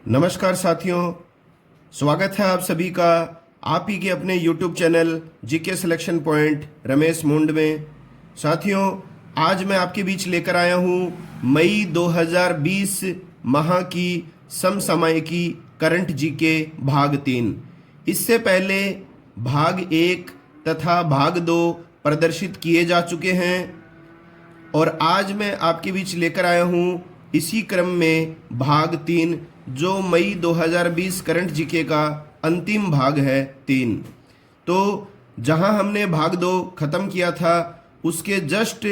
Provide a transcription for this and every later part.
नमस्कार साथियों, स्वागत है आप सभी का आप ही के अपने YouTube channel GK selection point Ramesh मुंड में। साथियों, आज मैं आपके बीच लेकर आया हूँ मई 2020 माह की समसामयिकी करंट जीके भाग 3। इससे पहले भाग 1 तथा भाग 2 प्रदर्शित किए जा चुके हैं और आज मैं आपके बीच लेकर आया हूँ इसी क्रम में भाग 3, जो मई 2020 करंट जीके का अंतिम भाग है 3। तो जहां हमने भाग 2 खत्म किया था, उसके जस्ट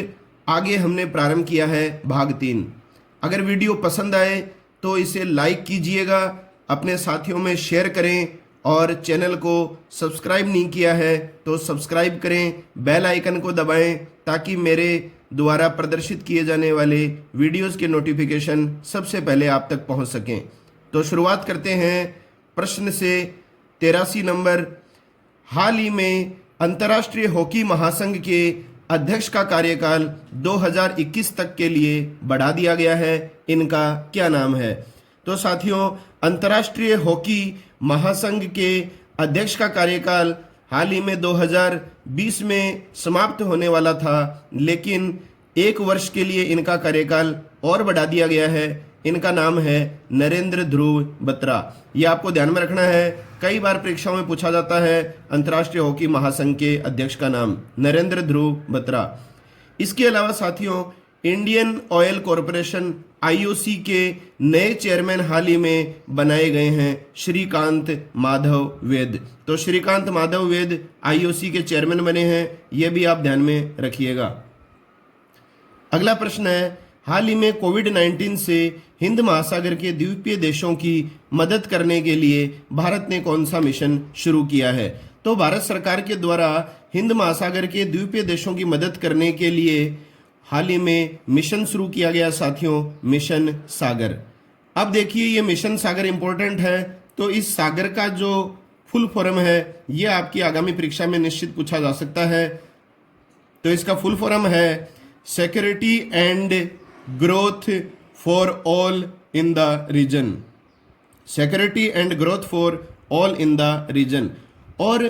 आगे हमने प्रारंभ किया है भाग 3। अगर वीडियो पसंद आए तो इसे लाइक कीजिएगा, अपने साथियों में शेयर करें और चैनल को सब्सक्राइब नहीं किया है तो सब्सक्राइब करें, बेल आइकन को दबाएं ताकि मेरे द्वारा प्रदर्शित किए जाने वाले वीडियोस के नोटिफिकेशन सबसे पहले आप तक पहुंच सकें। तो शुरुआत करते हैं प्रश्न से। 83 नंबर, हाल ही में अंतर्राष्ट्रीय हॉकी महासंघ के अध्यक्ष का कार्यकाल 2021 तक के लिए बढ़ा दिया गया है, इनका क्या नाम है? तो साथियों, अंतर्राष्ट्रीय हॉकी महासंघ के अध्यक्ष का कार्यकाल हाल ही में 2020 में समाप्त होने वाला था, लेकिन एक वर्ष के लिए इनका कार्यकाल और बढ़ा दिया गया है। इनका नाम है नरेंद्र ध्रुव बत्रा। ये आपको ध्यान में रखना है, कई बार परीक्षाओं में पूछा जाता है अंतर्राष्ट्रीय हॉकी महासंघ के अध्यक्ष का नाम नरेंद्र ध्रुव बत्रा। इसके अलावा साथियों, इंडियन ऑयल कॉरपोरेशन आईओसी के नए चेयरमैन हाल ही में बनाए गए हैं श्रीकांत माधव वेद। तो श्रीकांत माधव वेद आईओसी के चेयरमैन बने हैं, यह भी आप ध्यान में रखिएगा। अगला प्रश्न है, हाल ही में कोविड-19 से हिंद महासागर के द्वीपीय देशों की मदद करने के लिए भारत ने कौन सा मिशन शुरू किया है? तो भारत सरकार के द्वारा हिंद महासागर के द्वीपीय देशों की मदद करने के लिए हाल ही में मिशन शुरू किया गया साथियों, मिशन सागर। अब देखिए, ये मिशन सागर इंपॉर्टेंट है, तो इस सागर का जो फुल फॉर्म है ये आपकी आगामी परीक्षा में निश्चित पूछा जा सकता है। तो इसका फुल फॉर्म है security and growth for all in the region. Security and growth for all in the region. और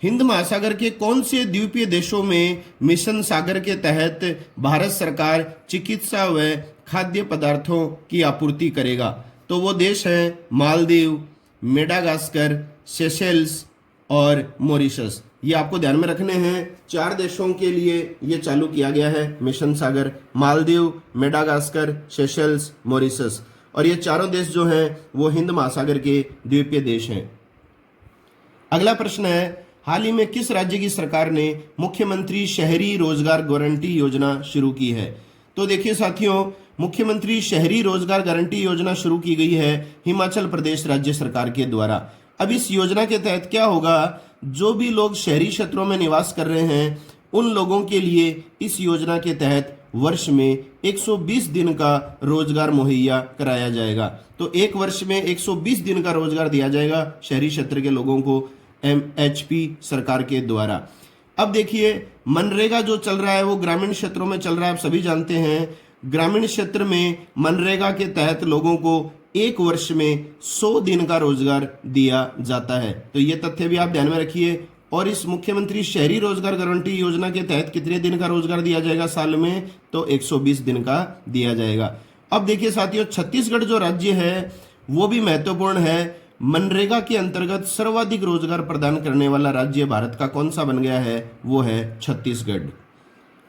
हिंद महासागर के कौन से द्वीपीय देशों में मिशन सागर के तहत भारत सरकार चिकित्सा व खाद्य पदार्थों की आपूर्ति करेगा? तो वो देश हैं मालदीव, मेडागास्कर, सेशेल्स और मॉरिशस। ये आपको ध्यान में रखने हैं। 4 देशों के लिए ये चालू किया गया है मिशन सागर, मालदीव, मेडागास्कर, सेशेल्स, मॉरिशस। और ये चारों देश जो हैं वो हिंद महासागर के द्वीपीय देश हैं। अगला प्रश्न है, हाल ही में किस राज्य की सरकार ने मुख्यमंत्री शहरी रोजगार गारंटी योजना शुरू की है? तो देखिए साथियों, मुख्यमंत्री शहरी रोजगार गारंटी योजना शुरू की गई है हिमाचल प्रदेश राज्य सरकार के द्वारा। अब इस योजना के तहत क्या होगा, जो भी लोग शहरी क्षेत्रों में निवास कर रहे हैं उन लोगों के लिए इस योजना के तहत वर्ष में 120 दिन का रोजगार मुहैया कराया जाएगा। तो एक वर्ष में 120 दिन का रोजगार दिया जाएगा शहरी क्षेत्र के लोगों को MHP सरकार के द्वारा। अब देखिए, मनरेगा जो चल रहा है वो ग्रामीण क्षेत्रों में चल रहा है, आप सभी जानते हैं। ग्रामीण क्षेत्र में मनरेगा के तहत लोगों को एक वर्ष में 100 दिन का रोजगार दिया जाता है। तो ये तथ्य भी आप ध्यान में रखिए। और इस मुख्यमंत्री शहरी रोजगार गारंटी योजना के तहत कितने दिन का रोजगार दिया जाएगा साल में? तो 120 दिन का दिया जाएगा। अब देखिए साथियों, छत्तीसगढ़ जो राज्य है वो भी महत्वपूर्ण है। मनरेगा के अंतर्गत सर्वाधिक रोजगार प्रदान करने वाला राज्य भारत का कौन सा बन गया है? वो है छत्तीसगढ़।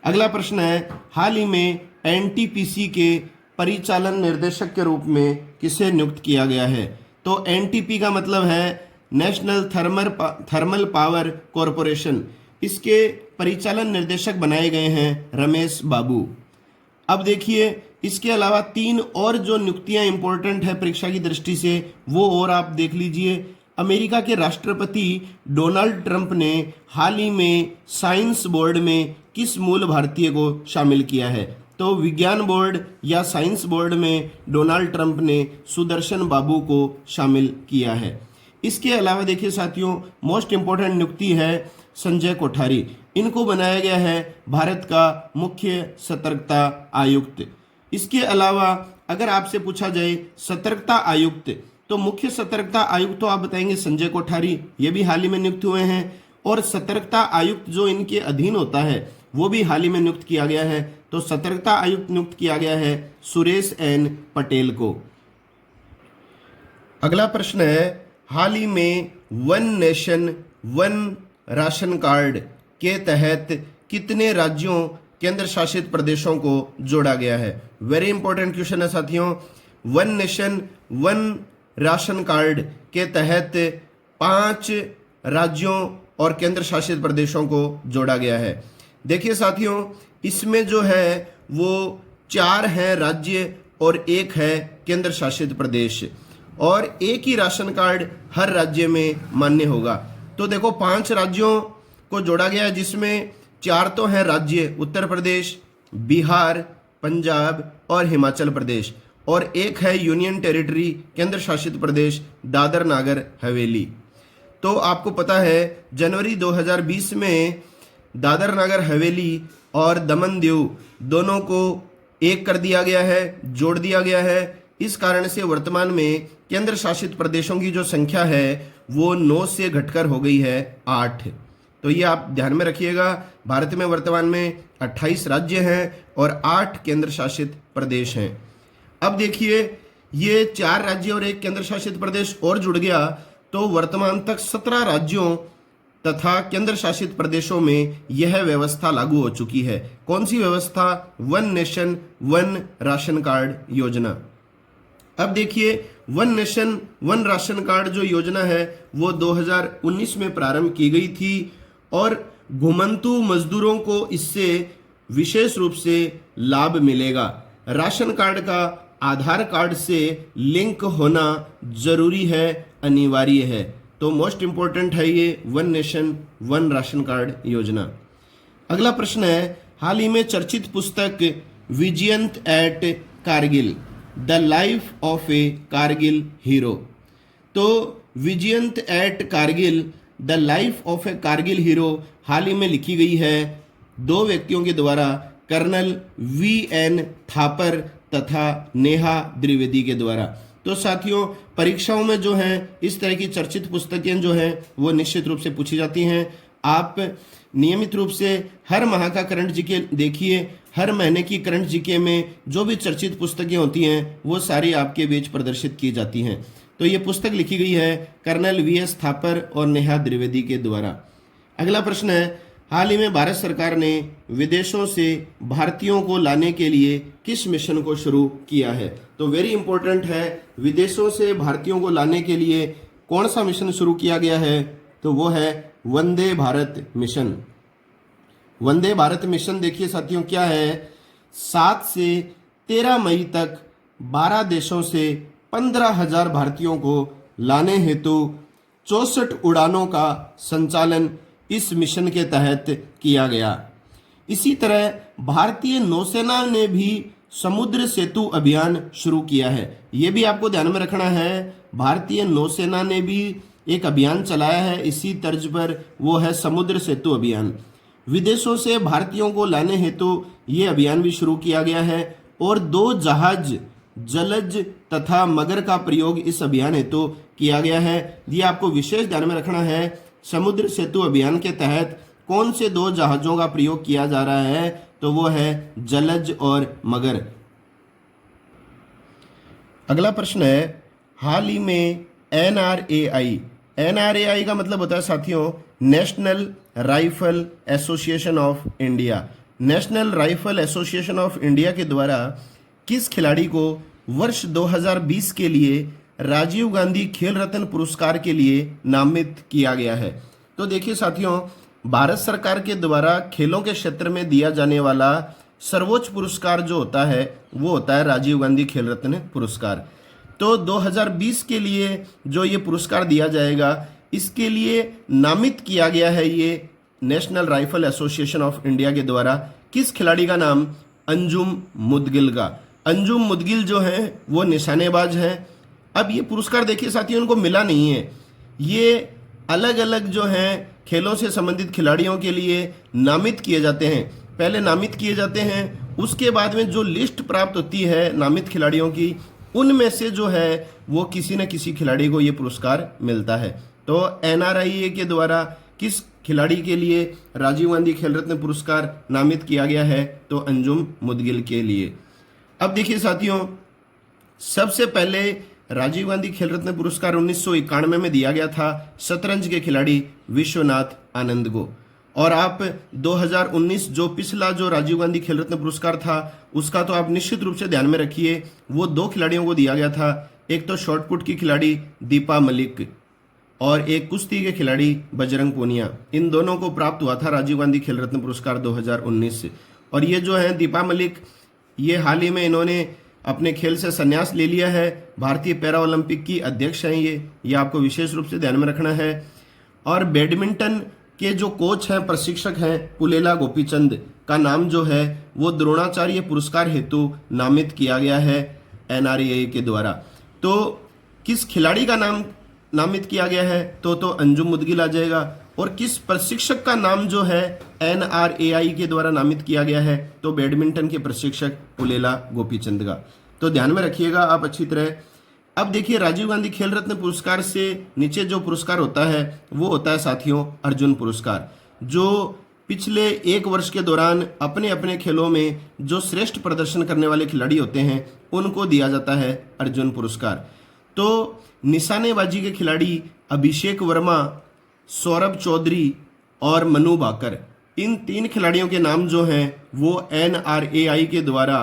अगला प्रश्न है, हाल ही में NTPC के परिचालन निर्देशक के रूप में किसे नियुक्त किया गया है? तो NTP का मतलब है नेशनल थर्मल पावर कॉरपोरेशन। इसके परिचालन निर्देशक बनाए गए हैं रमेश बाबू। अब देखिए, इसके अलावा 3 और जो नियुक्तियां इंपॉर्टेंट है परीक्षा की दृष्टि से, वो और आप देख लीजिए। अमेरिका के राष्ट्रपति डोनाल्ड ट्रंप ने हाल ही में साइंस बोर्ड में किस मूल भारतीय को शामिल किया है? तो विज्ञान बोर्ड या साइंस बोर्ड में डोनाल्ड ट्रंप ने सुदर्शन बाबू को शामिल किया है। इसके अलावा देखिए साथियों, मोस्ट इंपॉर्टेंट नियुक्ति है संजय कोठारी। इनको बनाया गया है भारत का मुख्य सतर्कता आयुक्त। इसके अलावा अगर आपसे पूछा जाए सतर्कता आयुक्त तो मुख्य सतर्कता आयुक्त तो आप बताएंगे संजय कोठारी, ये भी हाल ही में नियुक्त हुए हैं। और सतर्कता आयुक्त जो इनके अधीन होता है वो भी हाल ही में नियुक्त किया गया है। तो सतर्कता आयुक्त नियुक्त किया गया है सुरेश एन पटेल को। अगला प्रश्न है, हाल ही में one nation one ration card के तहत कितने राज्यों केंद्र शासित प्रदेशों को जोड़ा गया है? वेरी इंपॉर्टेंट क्वेश्चन है साथियों। One nation one ration card के तहत 5 राज्यों और केंद्र शासित प्रदेशों को जोड़ा गया है। देखिए साथियों, इसमें जो है वो 4 हैं राज्य और 1 है केंद्र शासित प्रदेश, और एक ही राशन कार्ड हर राज्य में मान्य होगा। तो देखो 5 राज्यों को जोड़ा गया है, जिसमें 4 तो हैं राज्य, उत्तर प्रदेश, बिहार, पंजाब और हिमाचल प्रदेश, और 1 है यूनियन टेरिटरी केंद्र शासित प्रदेश दादर नागर हवेली। तो आपको पता है जनवरी 2020 में दादर नागर हवेली और दमन दीव दोनों को एक कर दिया गया है, जोड़ दिया गया है। इस कारण से वर्तमान में केंद्र शासित प्रदेशों की जो संख्या है वो 9 से घटकर हो गई है 8। तो ये आप ध्यान में रखिएगा, भारत में वर्तमान में 28 राज्य हैं और 8 केंद्र शासित प्रदेश हैं। अब देखिए, ये 4 राज्य और 1 केंद्र शासित प्रदेश और जुड़ गया तो वर्तमान तक 17 राज्यों तथा केंद्र शासित प्रदेशों में यह व्यवस्था लागू हो चुकी है। कौन सी व्यवस्था? One nation one ration card योजना। अब देखिए, one nation one ration card जो योजना है वो 2019 में प्रारंभ की गई थी, और घुमंतू मजदूरों को इससे विशेष रूप से लाभ मिलेगा। राशन कार्ड का आधार कार्ड से लिंक होना जरूरी है, अनिवार्य है। तो मोस्ट इंपॉर्टेंट है ये one nation one ration card योजना। अगला प्रश्न है, हाल ही में चर्चित पुस्तक Vijyant at Kargil the life of a Kargil hero. तो Vijyant at Kargil the life of a Kargil hero हाल ही में लिखी गई है 2 व्यक्तियों के द्वारा, कर्नल VN थापर तथा नेहा द्विवेदी के द्वारा। तो साथियों, परीक्षाओं में जो है इस तरह की चर्चित पुस्तकें जो हैं वो निश्चित रूप से पूछी जाती हैं। आप नियमित रूप से हर माह का करंट जीके देखिए, हर महीने की करंट जीके में जो भी चर्चित पुस्तकें होती हैं वो सारी आपके बीच प्रदर्शित की जाती हैं। तो ये पुस्तक लिखी गई है कर्नल VS थापर और नेहा द्विवेदी के द्वारा। अगला प्रश्न है, हाल ही में भारत सरकार ने विदेशों से भारतीयों को लाने के लिए किस मिशन को शुरू किया है? तो वेरी इंपॉर्टेंट है, विदेशों से भारतीयों को लाने के लिए कौन सा मिशन शुरू किया गया है? तो वो है वंदे भारत मिशन। वंदे भारत मिशन देखिए साथियों क्या है, 7 से 13 मई तक 12 देशों से 15,000 भारतीयों को लाने हेतु 64 उड़ानों का संचालन इस मिशन के तहत किया गया। इसी तरह भारतीय नौसेना ने भी समुद्र सेतु अभियान शुरू किया है। ये भी आपको ध्यान में रखना है, भारतीय नौसेना ने भी एक अभियान चलाया है इसी तर्ज पर, वो है समुद्र सेतु अभियान। विदेशों से भारतीयों को लाने हेतु ये अभियान भी शुरू किया गया है, और 2 जहाज जलज तथा मगर का प्रयोग इस अभियान हेतु किया गया है। ये आपको विशेष ध्यान में रखना है, समुद्र सेतु अभियान के तहत कौन से 2 जहाजों का प्रयोग किया जा रहा है? तो वो है जलज और मगर। अगला प्रश्न है, हाल ही में NRAI का मतलब होता है साथियों national rifle association of India. National rifle association of India के द्वारा किस खिलाड़ी को वर्ष 2020 के लिए राजीव गांधी खेल रत्न पुरस्कार के लिए नामित किया गया है? तो देखिए साथियों, भारत सरकार के द्वारा खेलों के क्षेत्र में दिया जाने वाला सर्वोच्च पुरस्कार जो होता है वो होता है राजीव गांधी खेल रत्न पुरस्कार। तो 2020 के लिए जो ये पुरस्कार दिया जाएगा, इसके लिए नामित किया गया है ये national rifle association of India के द्वारा। किस खिलाड़ी का नाम? अंजुम मुदगिल का। अंजुम मुदगिल जो है वो निशानेबाज हैं। अब ये पुरस्कार देखिए साथियों, उनको मिला नहीं है, ये अलग अलग जो हैं खेलों से संबंधित खिलाड़ियों के लिए नामित किए जाते हैं। पहले नामित किए जाते हैं, उसके बाद में जो लिस्ट प्राप्त होती है नामित खिलाड़ियों की, उनमें से जो है वो किसी न किसी खिलाड़ी को ये पुरस्कार मिलता है। तो NRIA के द्वारा किस खिलाड़ी के लिए राजीव गांधी खेल रत्न पुरस्कार नामित किया गया है? तो अंजुम मुदगिल के लिए। अब देखिए साथियों, सबसे पहले राजीव गांधी खेल रत्न पुरस्कार 1991 में दिया गया था शतरंज के खिलाड़ी विश्वनाथ आनंद को। और आप 2019 जो पिछला जो राजीव गांधी खेल रत्न पुरस्कार था उसका तो आप निश्चित रूप से ध्यान में रखिए, वो 2 खिलाड़ियों को दिया गया था। एक तो शॉटपुट की खिलाड़ी दीपा मलिक और एक कुश्ती के खिलाड़ी बजरंग पूनिया। इन दोनों को प्राप्त हुआ था राजीव गांधी खेल रत्न पुरस्कार 2019 से। और ये जो है दीपा मलिक, ये हाल ही में इन्होंने अपने खेल से संन्यास ले लिया है। भारतीय पैरा ओलंपिक की अध्यक्ष हैं ये आपको विशेष रूप से ध्यान में रखना है। और बैडमिंटन के जो कोच हैं, प्रशिक्षक हैं, पुलेला गोपीचंद का नाम जो है वो द्रोणाचार्य पुरस्कार हेतु नामित किया गया है NRAA के द्वारा। तो किस खिलाड़ी का नाम नामित किया गया है? तो अंजुम मुदगिल आ जाएगा। और किस प्रशिक्षक का नाम जो है NRAI के द्वारा नामित किया गया है? तो बैडमिंटन के प्रशिक्षक पुलेला गोपीचंद का। तो ध्यान में रखिएगा आप अच्छी तरह। अब देखिए, राजीव गांधी खेल रत्न पुरस्कार से नीचे जो पुरस्कार होता है वो होता है साथियों अर्जुन पुरस्कार, जो पिछले 1 वर्ष के दौरान अपने अपने खेलों में जो श्रेष्ठ प्रदर्शन करने वाले खिलाड़ी होते हैं उनको दिया जाता है अर्जुन पुरस्कार। तो निशानेबाजी के खिलाड़ी अभिषेक वर्मा, सौरभ चौधरी और मनु भाकर, इन 3 खिलाड़ियों के नाम जो हैं वो NRAI के द्वारा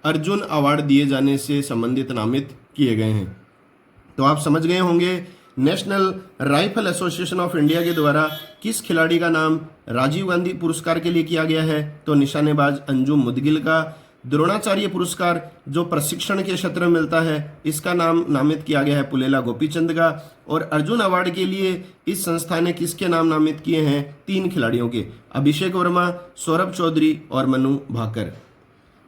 अर्जुन अवार्ड दिए जाने से संबंधित नामित किए गए हैं। तो आप समझ गए होंगे national rifle association of India के द्वारा किस खिलाड़ी का नाम राजीव गांधी पुरस्कार के लिए किया गया है? तो निशानेबाज अंजुम मुदगिल का। द्रोणाचार्य पुरस्कार जो प्रशिक्षण के क्षेत्र में मिलता है इसका नाम नामित किया गया है पुलेला गोपीचंद का। और अर्जुन अवार्ड के लिए इस संस्था ने किसके नाम नामित किए हैं? 3 खिलाड़ियों के, अभिषेक वर्मा, सौरभ चौधरी और मनु भाकर।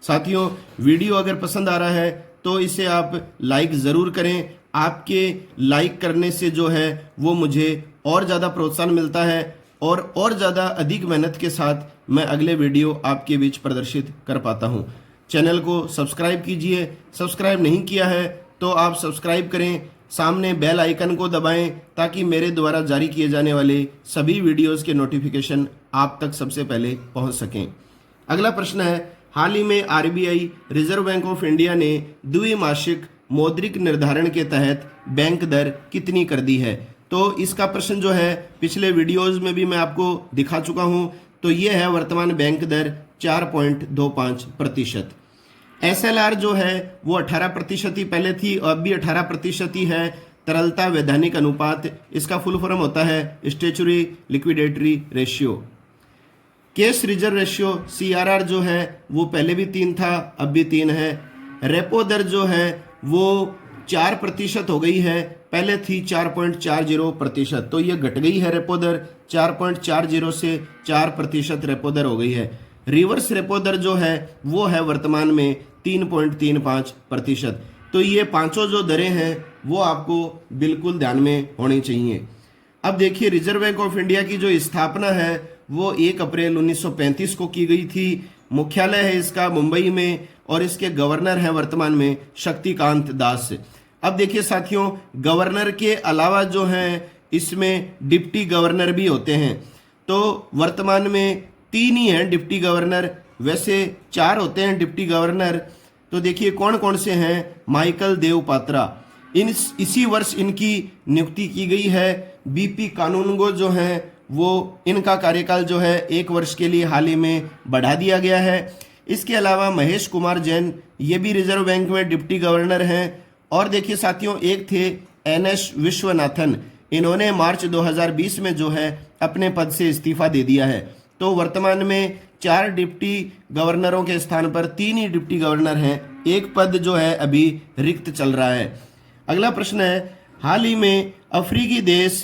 साथियों, वीडियो अगर पसंद आ रहा है तो इसे आप लाइक ज़रूर करें। आपके लाइक करने से जो है वो मुझे और ज़्यादा प्रोत्साहन मिलता है और ज़्यादा अधिक मेहनत के साथ मैं अगले वीडियो आपके बीच प्रदर्शित कर पाता हूँ। चैनल को सब्सक्राइब कीजिए, सब्सक्राइब नहीं किया है तो आप सब्सक्राइब करें, सामने बेल आइकन को दबाएं ताकि मेरे द्वारा जारी किए जाने वाले सभी वीडियोस के नोटिफिकेशन आप तक सबसे पहले पहुंच सकें। अगला प्रश्न है, हाल ही में RBI reserve bank of India ने द्विमासिक मौद्रिक निर्धारण के तहत बैंक दर कितनी कर दी है? तो इसका प्रश्न जो है पिछले वीडियोस में भी मैं आपको दिखा चुका हूं। तो ये है वर्तमान बैंक दर 4.25%। SLR जो है वो 18% ही पहले थी और अब भी 18% ही है। तरलता वैधानिक अनुपात, इसका फुल फॉर्म होता है statutory liquidity ratio. Cash reserve ratio CRR जो है वो पहले भी 3 था, अब भी 3 है। रेपो दर जो है वो 4% हो गई है, पहले थी 4.40%। तो ये घट गई है रेपो दर, 4.40 से 4% रेपो दर हो गई है। रिवर्स रेपो दर जो है वो है वर्तमान में 3.35%। तो ये 5 जो दरें हैं वो आपको बिल्कुल ध्यान में होनी चाहिए। अब देखिए, रिजर्व बैंक ऑफ इंडिया की जो स्थापना है वो 1 अप्रैल 1935 को की गई थी। मुख्यालय है इसका मुंबई में और इसके गवर्नर हैं वर्तमान में शक्तिकांत दास। अब देखिए साथियों, गवर्नर के अलावा जो हैं इसमें डिप्टी गवर्नर भी होते हैं। तो वर्तमान में 3 ही हैं डिप्टी गवर्नर, वैसे 4 होते हैं डिप्टी गवर्नर। तो देखिए कौन कौन से हैं। माइकल देव पात्रा, इसी वर्ष इनकी नियुक्ति की गई है। BP कानूनगो जो हैं वो इनका कार्यकाल जो है 1 वर्ष के लिए हाल ही में बढ़ा दिया गया है। इसके अलावा महेश कुमार जैन, ये भी रिजर्व बैंक में डिप्टी गवर्नर हैं। और देखिए साथियों, एक थे NS विश्वनाथन, इन्होंने मार्च 2020 में जो है अपने पद से इस्तीफा दे दिया है। तो वर्तमान में 4 डिप्टी गवर्नरों के स्थान पर 3 ही डिप्टी गवर्नर हैं, एक पद जो है अभी रिक्त चल रहा है। अगला प्रश्न है, हाल ही में अफ्रीकी देश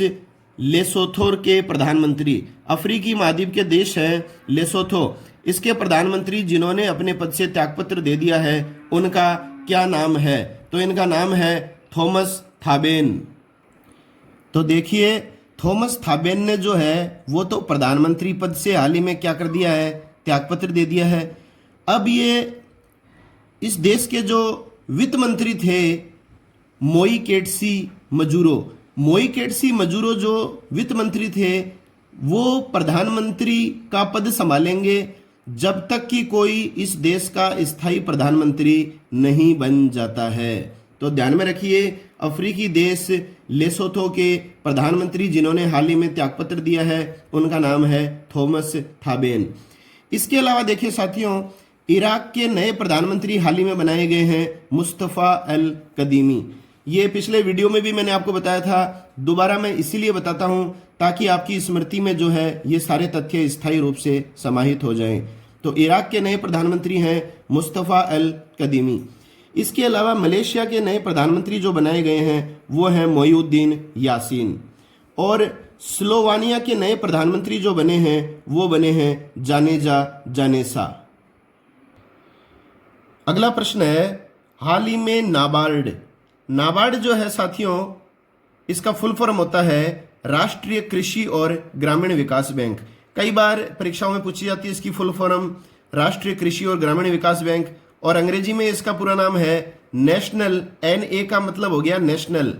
लेसोथो के प्रधानमंत्री, अफ्रीकी महाद्वीप के देश है लेसोथो, इसके प्रधानमंत्री जिन्होंने अपने पद से त्यागपत्र दे दिया है उनका क्या नाम है? तो इनका नाम है थॉमस थाबेन। तो देखिए, थॉमस थाबेन ने जो है वो तो प्रधानमंत्री पद से हाल ही में क्या कर दिया है, त्यागपत्र दे दिया है। अब ये इस देश के जो वित्त मंत्री थे मोईकेट्सी मजुरो। मोईकेट्सी मजुरो जो वित्त मंत्री थे, वो प्रधानमंत्री का पद संभालेंगे जब तक कि कोई इस देश का स्थायी प्रधानमंत्री नहीं बन जाता है। तो ध्यान में रखिए, अफ्रीकी देश लेसोथो के प्रधानमंत्री जिन्होंने हाल ही में त्यागपत्र दिया है, उनका नाम है थॉमस थाबेन। इसके अलावा देखिए साथियों, इराक के नए प्रधानमंत्री हाल ही में बनाए गए हैं मुस्तफ़ा अल कदीमी। ये पिछले वीडियो में भी मैंने आपको बताया था, दोबारा मैं इसीलिए बताता हूं ताकि आपकी स्मृति में जो है ये सारे तथ्य स्थायी रूप से समाहित हो जाएं। तो इराक के नए प्रधानमंत्री हैं मुस्तफ़ा अल कदीमी। इसके अलावा मलेशिया के नए प्रधानमंत्री जो बनाए गए हैं वो हैं मोइनुद्दीन यासीन। और स्लोवानिया के नए प्रधानमंत्री जो बने हैं वो बने हैं जानेजा जानेसा। अगला प्रश्न है, हाल ही में नाबार्ड जो है साथियों, इसका फुल फॉर्म होता है राष्ट्रीय कृषि और ग्रामीण विकास बैंक। कई बार परीक्षाओं में पूछी जाती है इसकी फुल फॉर्म राष्ट्रीय कृषि और ग्रामीण विकास बैंक, और अंग्रेजी में इसका पूरा नाम है नेशनल। NA का मतलब हो गया नेशनल,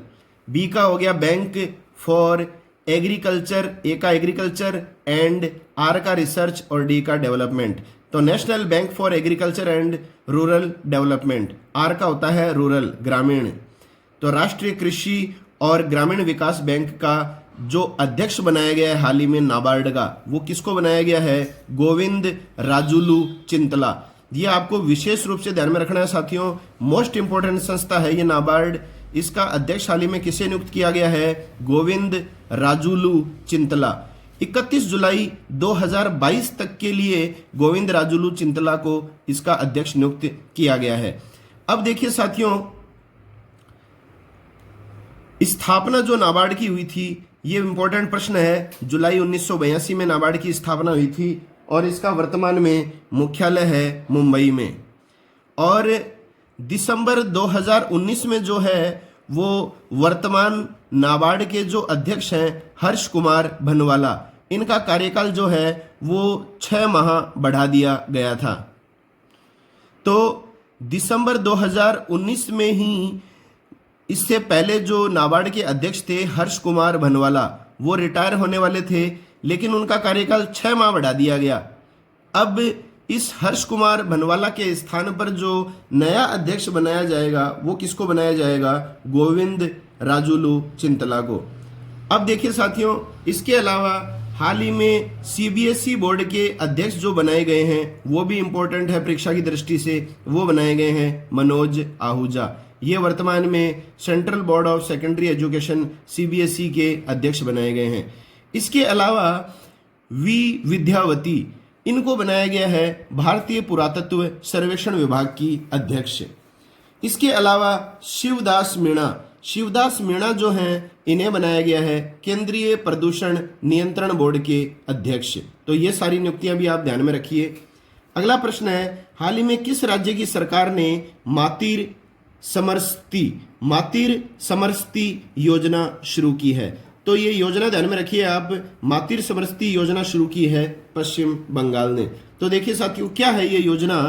B का हो गया बैंक फॉर एग्रीकल्चर, A का एग्रीकल्चर, एंड R का रिसर्च और D का डेवलपमेंट। तो national bank for agriculture and rural development, R का होता है रूरल, ग्रामीण। तो राष्ट्रीय कृषि और ग्रामीण विकास बैंक का जो अध्यक्ष बनाया गया है हाल ही में नाबार्ड का, वो किसको बनाया गया है? गोविंद राजुलू चिंतला। ये आपको विशेष रूप से ध्यान में रखना है साथियों, मोस्ट इंपोर्टेंट संस्था है ये नाबार्ड। इसका अध्यक्ष हाल ही में किसे नियुक्त किया गया है? गोविंद राजुलू चिंतला। 31 जुलाई 2022 तक के लिए गोविंद राजुलू चिंतला को इसका अध्यक्ष नियुक्त किया गया है। अब देखिए साथियों, स्थापना जो नाबार्ड की हुई थी, ये इंपॉर्टेंट प्रश्न है। जुलाई 1982 में नाबार्ड की स्थापना हुई थी और इसका वर्तमान में मुख्यालय है मुंबई में। और दिसंबर 2019 में जो है वो वर्तमान नाबार्ड के जो अध्यक्ष हैं हर्ष कुमार भनवाला, इनका कार्यकाल जो है वो 6 माह बढ़ा दिया गया था। तो दिसंबर 2019 में ही इससे पहले जो नाबार्ड के अध्यक्ष थे हर्ष कुमार भनवाला, वो रिटायर होने वाले थे, लेकिन उनका कार्यकाल 6 माह बढ़ा दिया गया। अब इस हर्ष कुमार भनवाला के स्थान पर जो नया अध्यक्ष बनाया जाएगा वो किसको बनाया जाएगा? गोविंद राजुलू चिंतला को। अब देखिए साथियों, इसके अलावा हाल ही में CBSE बोर्ड के अध्यक्ष जो बनाए गए हैं वो भी इंपॉर्टेंट है परीक्षा की दृष्टि से। वो बनाए गए हैं मनोज आहूजा। ये वर्तमान में central board of secondary education CBSE के अध्यक्ष बनाए गए हैं। इसके अलावा V विद्यावती, इनको बनाया गया है भारतीय पुरातत्व सर्वेक्षण विभाग की अध्यक्ष। इसके अलावा शिवदास मीणा जो हैं, इन्हें बनाया गया है केंद्रीय प्रदूषण नियंत्रण बोर्ड के अध्यक्ष। तो ये सारी नियुक्तियां भी आप ध्यान में रखिए। अगला प्रश्न है, हाल ही में किस राज्य की सरकार ने मातिर समरसती योजना शुरू की है? तो ये योजना ध्यान में रखिए आप, मातिर समरसती योजना शुरू की है पश्चिम बंगाल ने। तो देखिए साथियों, क्या है ये योजना?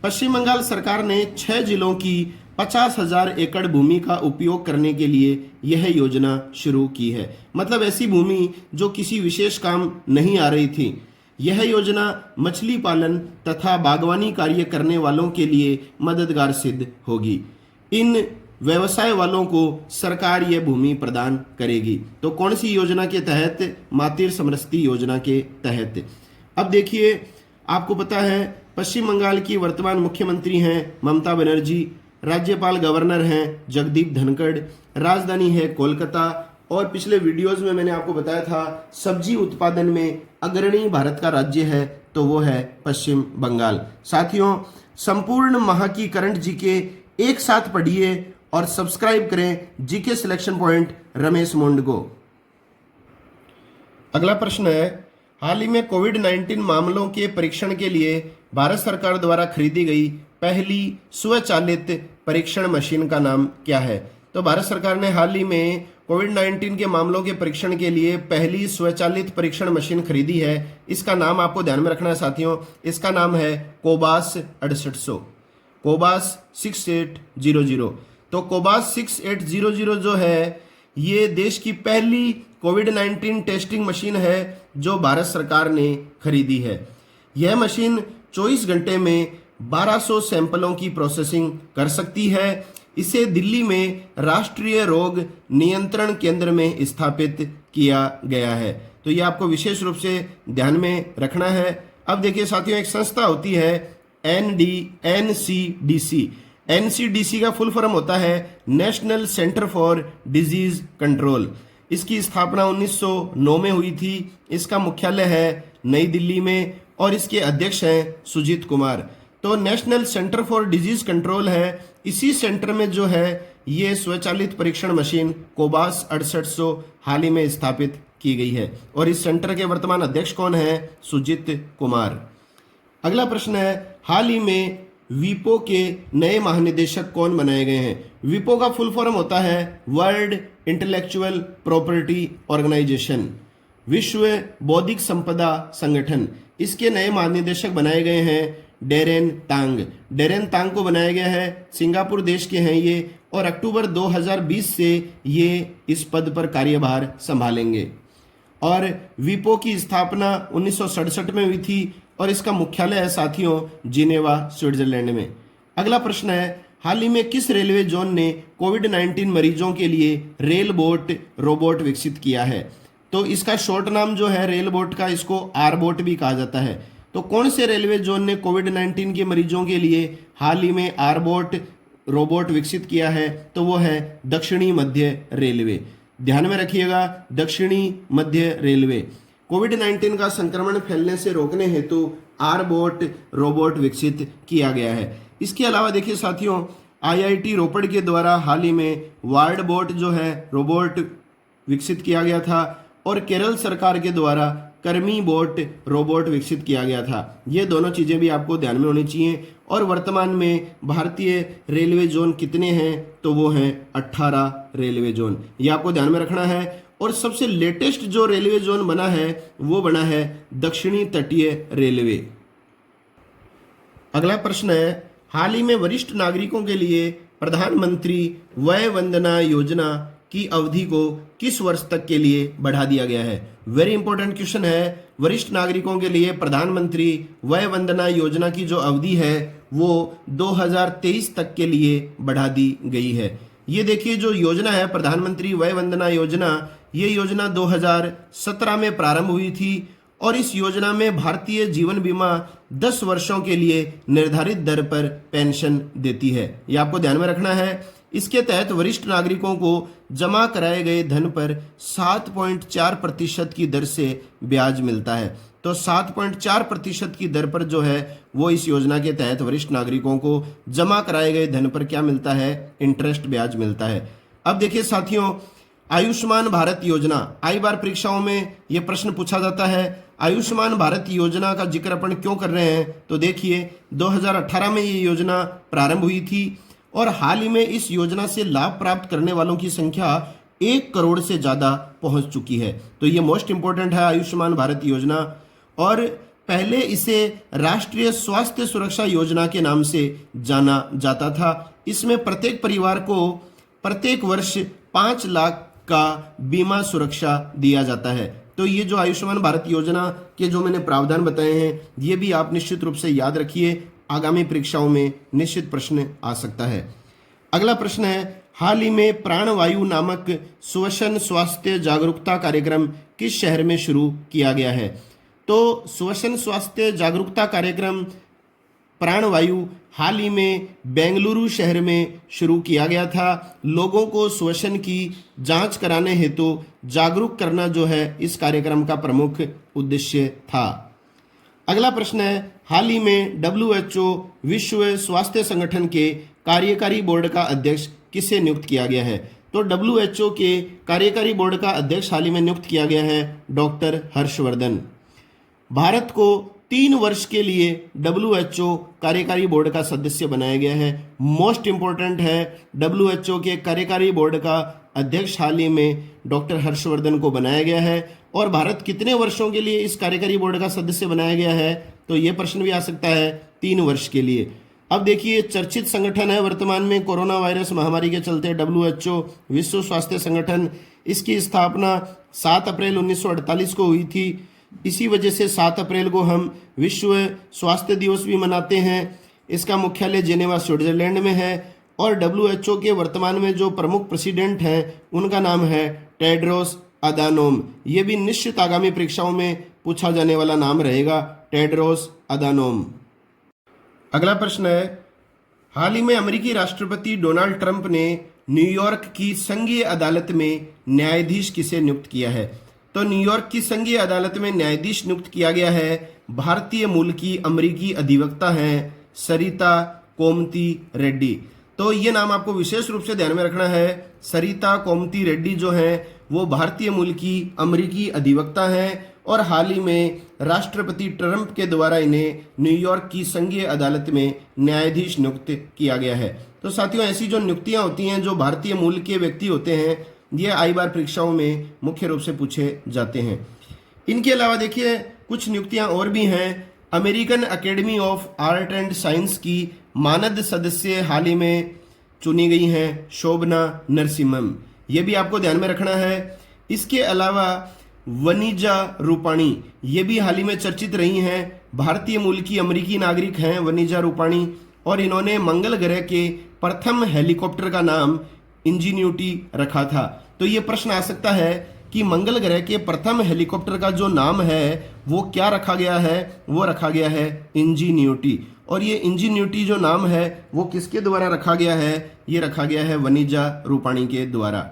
पश्चिम बंगाल सरकार ने 6 जिलों की 50,000 एकड़ भूमि का उपयोग करने के लिए यह योजना शुरू की है। मतलब ऐसी भूमि जो किसी विशेष काम नहीं आ रही थी। यह योजना मछली पालन तथा बागवानी कार्य करने वालों के लिए मददगार सिद्ध होगी। इन व्यवसाय वालों को सरकार यह भूमि प्रदान करेगी। तो कौन सी योजना के तहत? मातिर समरसती योजना के तहत। अब देखिए, आपको पता है पश्चिम बंगाल की वर्तमान मुख्यमंत्री हैं ममता बनर्जी, राज्यपाल गवर्नर हैं जगदीप धनखड़, राजधानी है कोलकाता, और पिछले वीडियोस में मैंने आपको बताया था सब्जी उत्पादन में अग्रणी भारत का राज्य है तो वो है पश्चिम बंगाल। साथियों, संपूर्ण माह की करंट जीके एक साथ पढ़िए और सब्सक्राइब करें जीके सिलेक्शन पॉइंट रमेश मोंड को। अगला प्रश्न है, हाल ही में कोविड-19 मामलों के परीक्षण के लिए भारत सरकार द्वारा खरीदी गई पहली स्वचालित परीक्षण मशीन का नाम क्या है? तो भारत सरकार ने हाल ही में कोविड-19 के मामलों के परीक्षण के लिए पहली स्वचालित परीक्षण मशीन खरीदी है। इसका नाम आपको ध्यान में रखना है साथियों, इसका नाम है कोबास 6800, कोबास 6800। तो कोबास 6800 जो है ये देश की पहली कोविड-19 टेस्टिंग मशीन है जो भारत सरकार ने खरीदी है। यह मशीन 24 घंटे में 1200 सैंपलों की प्रोसेसिंग कर सकती है। इसे दिल्ली में राष्ट्रीय रोग नियंत्रण केंद्र में स्थापित किया गया है। तो ये आपको विशेष रूप से ध्यान में रखना है। अब देखिए साथियों, एक संस्था होती है एनसीडीसी। एनसीडीसी का फुल फॉर्म होता है national centre for disease control. इसकी स्थापना 1909 में हुई थी। इसका मुख्यालय है नई दिल्ली में और इसके अध्यक्ष हैं सुजीत कुमार। तो national centre for disease control है, इसी सेंटर में जो है ये स्वचालित परीक्षण मशीन कोबास 6800 हाल ही में स्थापित की गई है और इस सेंटर के वर्तमान अध्यक्ष कौन है? सुजीत कुमार। अगला प्रश्न है, हाल ही में वीपो के नए महानिदेशक कौन बनाए गए हैं? वीपो का फुल फॉर्म होता है वर्ल्ड इंटेलेक्चुअल प्रॉपर्टी ऑर्गेनाइजेशन, विश्व बौद्धिक संपदा संगठन। इसके नए महानिदेशक बनाए गए हैं डेरेन तांग। डेरेन तांग को बनाया गया है, सिंगापुर देश के हैं ये, और अक्टूबर 2020 से ये इस पद पर कार्यभार संभालेंगे। और वीपो की स्थापना 1967 में हुई थी और इसका मुख्यालय है साथियों जिनेवा, स्विट्जरलैंड में। अगला प्रश्न है, हाल ही में किस रेलवे जोन ने कोविड-19 मरीजों के लिए रेल बोट रोबोट विकसित किया है? तो इसका शॉर्ट नाम जो है रेल बोट का, इसको आर-बोट भी कहा जाता है। तो कौन से रेलवे जोन ने कोविड-19 के मरीजों के लिए हाल ही में आर-बोट रोबोट विकसित किया है? तो वो है दक्षिणी मध्य रेलवे। ध्यान में रखिएगा, दक्षिणी मध्य रेलवे कोविड-19 का संक्रमण फैलने से रोकने हेतु आर-बोट रोबोट विकसित किया गया है। इसके अलावा देखिए साथियों, आईआईटी रोपड़ के द्वारा हाल ही में वार्ड बोट जो है रोबोट विकसित किया गया था और केरल सरकार के द्वारा कर्मी बोट रोबोट विकसित किया गया था। ये दोनों चीज़ें भी आपको ध्यान में होनी चाहिए। और वर्तमान में भारतीय रेलवे जोन कितने हैं? तो वो हैं 18 रेलवे जोन, ये आपको ध्यान में रखना है। और सबसे लेटेस्ट जो रेलवे जोन बना है वो बना है दक्षिणी तटीय रेलवे। अगला प्रश्न है, हाल ही में वरिष्ठ नागरिकों के लिए प्रधानमंत्री वय वंदना योजना की अवधि को किस वर्ष तक के लिए बढ़ा दिया गया है? वेरी इंपॉर्टेंट क्वेश्चन है। वरिष्ठ नागरिकों के लिए प्रधानमंत्री वय वंदना योजना की जो अवधि है वो 2023 तक के लिए बढ़ा दी गई है। ये देखिए जो योजना है प्रधानमंत्री वय वंदना योजना, ये योजना 2017 में प्रारंभ हुई थी और इस योजना में भारतीय जीवन बीमा 10 वर्षों के लिए निर्धारित दर पर पेंशन देती है। ये आपको ध्यान में रखना है। इसके तहत वरिष्ठ नागरिकों को जमा कराए गए धन पर 7.4% की दर से ब्याज मिलता है। तो 7.4% की दर पर जो है वो इस योजना के तहत वरिष्ठ नागरिकों को जमा कराए गए धन पर क्या मिलता है? इंटरेस्ट ब्याज मिलता है। अब देखिए साथियों, आयुष्मान भारत योजना, कई बार परीक्षाओं में ये प्रश्न पूछा जाता है, आयुष्मान भारत योजना का जिक्र अपन क्यों कर रहे हैं? तो देखिए 2018 में ये योजना प्रारंभ हुई थी और हाल ही में इस योजना से लाभ प्राप्त करने वालों की संख्या 1 करोड़ से ज़्यादा पहुंच चुकी है। तो ये मोस्ट इंपॉर्टेंट है आयुष्मान भारत योजना। और पहले इसे राष्ट्रीय स्वास्थ्य सुरक्षा योजना के नाम से जाना जाता था। इसमें प्रत्येक परिवार को प्रत्येक वर्ष 5 लाख का बीमा सुरक्षा दिया जाता है। तो ये जो आयुष्मान भारत योजना के जो मैंने प्रावधान बताए हैं ये भी आप निश्चित रूप से याद रखिए, आगामी परीक्षाओं में निश्चित प्रश्न आ सकता है। अगला प्रश्न है, हाल ही में प्राणवायु नामक श्वसन स्वास्थ्य जागरूकता कार्यक्रम किस शहर में शुरू किया गया है? तो श्वसन स्वास्थ्य जागरूकता कार्यक्रम प्राणवायु हाल ही में बेंगलुरु शहर में शुरू किया गया था। लोगों को श्वसन की जांच कराने हेतु जागरूक करना जो है इस कार्यक्रम का प्रमुख उद्देश्य था। अगला प्रश्न है, हाल ही में WHO विश्व स्वास्थ्य संगठन के कार्यकारी बोर्ड का अध्यक्ष किसे नियुक्त किया गया है? तो WHO के कार्यकारी बोर्ड का अध्यक्ष हाल ही में नियुक्त किया गया है डॉक्टर हर्षवर्धन। भारत को 3 वर्ष के लिए WHO कार्यकारी बोर्ड का सदस्य बनाया गया है। मोस्ट इंपॉर्टेंट है, WHO के कार्यकारी बोर्ड का अध्यक्ष हाल ही में डॉक्टर हर्षवर्धन को बनाया गया है। और भारत कितने वर्षों के लिए इस कार्यकारी बोर्ड का सदस्य बनाया गया है? तो ये प्रश्न भी आ सकता है, 3 वर्ष के लिए। अब देखिए, चर्चित संगठन है वर्तमान में कोरोना वायरस महामारी के चलते WHO, विश्व स्वास्थ्य संगठन। इसकी स्थापना 7 अप्रैल 1948 को हुई थी। इसी वजह से 7 अप्रैल को हम विश्व स्वास्थ्य दिवस भी मनाते हैं। इसका मुख्यालय जेनेवा स्विट्जरलैंड में है और WHO के वर्तमान में जो प्रमुख प्रेसिडेंट हैं उनका नाम है टेड्रोस अदानोम। ये भी निश्चित आगामी परीक्षाओं में पूछा जाने वाला नाम रहेगा, टेड्रोस अदानोम। अगला प्रश्न है, हाल ही में अमेरिकी राष्ट्रपति डोनाल्ड ट्रंप ने न्यूयॉर्क की संघीय अदालत में न्यायाधीश किसे नियुक्त किया है? तो न्यूयॉर्क की संघीय अदालत में न्यायाधीश नियुक्त किया गया है भारतीय मूल की अमेरिकी अधिवक्ता हैं सरिता कोमती रेड्डी। तो ये नाम आपको विशेष रूप से ध्यान में रखना है। सरिता कोमती रेड्डी जो है वो भारतीय मूल की अमेरिकी अधिवक्ता हैं और हाल ही में राष्ट्रपति ट्रंप के द्वारा इन्हें न्यूयॉर्क की संघीय अदालत में न्यायाधीश नियुक्त किया गया है। तो साथियों, ऐसी जो नियुक्तियां होती हैं जो भारतीय मूल के व्यक्ति होते हैं, ये आई बार परीक्षाओं में मुख्य रूप से पूछे जाते हैं। इनके अलावा देखिए कुछ नियुक्तियां और भी हैं। American academy of art and science की मानद सदस्य हाल ही में चुनी गई हैं शोभना नरसिम्हम, ये भी आपको ध्यान में रखना है। इसके अलावा वनीजा रूपाणी, ये भी हाल ही में चर्चित रही हैं, भारतीय मूल की अमेरिकी नागरिक हैं वनीजा रूपाणी और इन्होंने मंगल ग्रह के प्रथम हेलीकॉप्टर का नाम इंजीन्यूटी रखा था। तो ये प्रश्न आ सकता है कि मंगल ग्रह के प्रथम हेलीकॉप्टर का जो नाम है वो क्या रखा गया है? वो रखा गया है इंजीन्यूटी। और ये इंजीन्यूटी जो नाम है वो किसके द्वारा रखा गया है? ये रखा गया है वनीजा रूपाणी के द्वारा।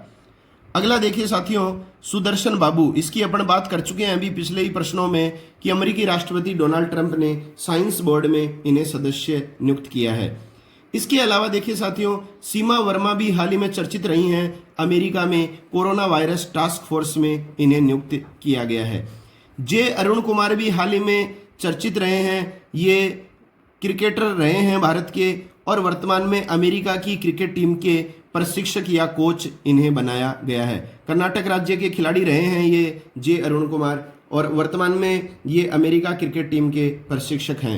अगला देखिए साथियों, सुदर्शन बाबू, इसकी अपन बात कर चुके हैं अभी पिछले ही प्रश्नों में कि अमेरिकी राष्ट्रपति डोनाल्ड ट्रंप ने साइंस बोर्ड में इन्हें सदस्य नियुक्त किया है। इसके अलावा देखिए साथियों, सीमा वर्मा भी हाल ही में चर्चित रही हैं, अमेरिका में कोरोना वायरस टास्क फोर्स में इन्हें नियुक्त किया गया है। जे अरुण कुमार भी हाल ही में चर्चित रहे हैं, ये क्रिकेटर रहे हैं भारत के और वर्तमान में अमेरिका की क्रिकेट टीम के प्रशिक्षक या कोच इन्हें बनाया गया है। कर्नाटक राज्य के खिलाड़ी रहे हैं ये जे अरुण कुमार और वर्तमान में ये अमेरिका क्रिकेट टीम के प्रशिक्षक हैं।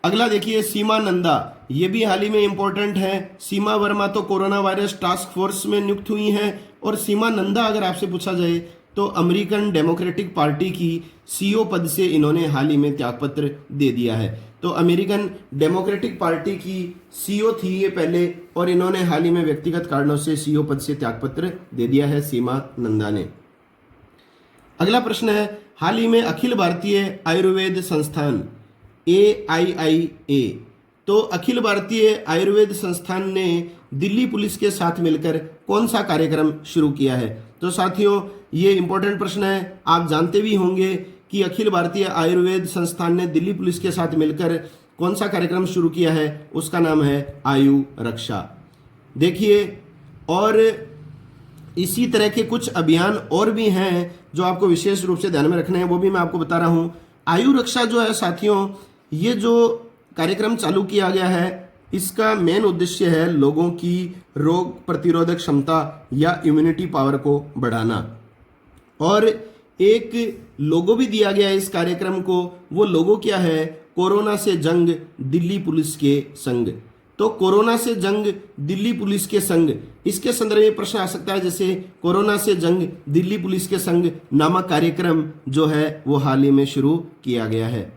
अगला देखिए सीमा नंदा, ये भी हाल ही में इंपॉर्टेंट है। सीमा वर्मा तो कोरोना वायरस टास्क फोर्स में नियुक्त हुई हैं और सीमा नंदा अगर आपसे पूछा जाए तो अमेरिकन डेमोक्रेटिक पार्टी की सीईओ पद से इन्होंने हाल ही में त्यागपत्र दे दिया है। तो अमेरिकन डेमोक्रेटिक पार्टी की सीईओ थी ये पहले और इन्होंने हाल ही में व्यक्तिगत कारणों से सीईओ पद से त्यागपत्र दे दिया है सीमा नंदा ने। अगला प्रश्न है, हाल ही में अखिल भारतीय आयुर्वेद संस्थान AIIA, तो अखिल भारतीय आयुर्वेद संस्थान ने दिल्ली पुलिस के साथ मिलकर कौन सा कार्यक्रम शुरू किया है? तो साथियों ये इंपॉर्टेंट प्रश्न है, आप जानते भी होंगे कि अखिल भारतीय आयुर्वेद संस्थान ने दिल्ली पुलिस के साथ मिलकर कौन सा कार्यक्रम शुरू किया है? उसका नाम है आयु रक्षा। देखिए, और इसी तरह के कुछ अभियान और भी हैं जो आपको विशेष रूप से ध्यान में रखने हैं, वो भी मैं आपको बता रहा हूं। आयु रक्षा जो है साथियों, ये जो कार्यक्रम चालू किया गया है इसका मेन उद्देश्य है लोगों की रोग प्रतिरोधक क्षमता या इम्यूनिटी पावर को बढ़ाना। और एक लोगो भी दिया गया है इस कार्यक्रम को, वो लोगो क्या है? कोरोना से जंग दिल्ली पुलिस के संग। तो कोरोना से जंग दिल्ली पुलिस के संग, इसके संदर्भ में प्रश्न आ सकता है जैसे कोरोना से जंग दिल्ली पुलिस के संग नामक कार्यक्रम जो है वो हाल ही में शुरू किया गया है।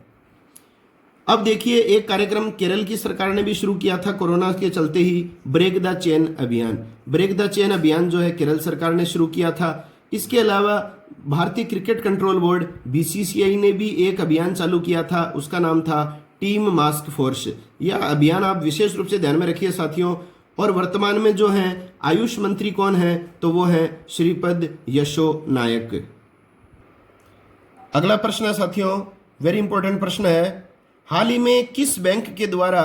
अब देखिए, एक कार्यक्रम केरल की सरकार ने भी शुरू किया था कोरोना के चलते ही, ब्रेक द चेन अभियान। ब्रेक द चेन अभियान जो है केरल सरकार ने शुरू किया था। इसके अलावा भारतीय क्रिकेट कंट्रोल बोर्ड BCCI ने भी एक अभियान चालू किया था, उसका नाम था टीम मास्क फोर्स। यह अभियान आप विशेष रूप से ध्यान में रखिए साथियों। और वर्तमान में जो है आयुष मंत्री कौन है? तो वो है श्रीपद यशो नायक। अगला प्रश्न है साथियों, वेरी इंपॉर्टेंट प्रश्न है, हाल ही में किस बैंक के द्वारा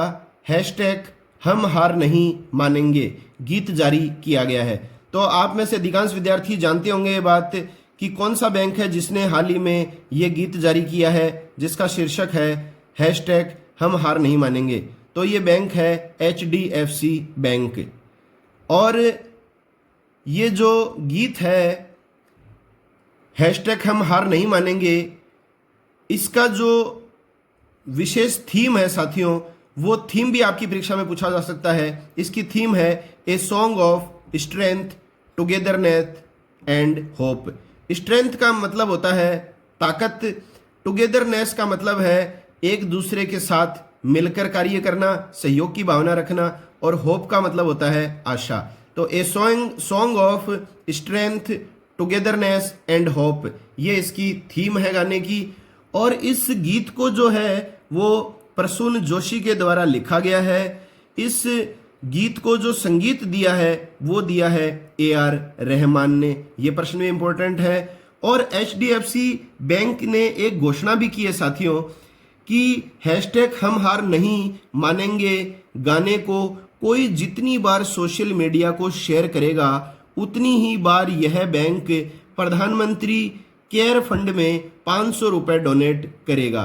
हैशटैग हम हार नहीं मानेंगे गीत जारी किया गया है? तो आप में से अधिकांश विद्यार्थी जानते होंगे ये बात कि कौन सा बैंक है जिसने हाल ही में ये गीत जारी किया है जिसका शीर्षक है हैशटैग हम हार नहीं मानेंगे। तो ये बैंक है HDFC बैंक। और ये जो गीत है हैशटैग हम हार नहीं मानेंगे, इसका जो विशेष थीम है साथियों वो थीम भी आपकी परीक्षा में पूछा जा सकता है। इसकी थीम है a song of strength, togetherness and hope. Strength का मतलब होता है ताकत, टुगेदरनेस का मतलब है एक दूसरे के साथ मिलकर कार्य करना, सहयोग की भावना रखना, और होप का मतलब होता है आशा। तो a song of strength, togetherness and hope, ये इसकी थीम है गाने की। और इस गीत को जो है वो प्रसून जोशी के द्वारा लिखा गया है। इस गीत को जो संगीत दिया है वो दिया है AR रहमान ने। ये प्रश्न भी इंपॉर्टेंट है। और HDFC बैंक ने एक घोषणा भी की है साथियों कि हैशटैग हम हार नहीं मानेंगे गाने को कोई जितनी बार सोशल मीडिया को शेयर करेगा उतनी ही बार यह बैंक प्रधानमंत्री केयर फंड में 500 रुपए डोनेट करेगा।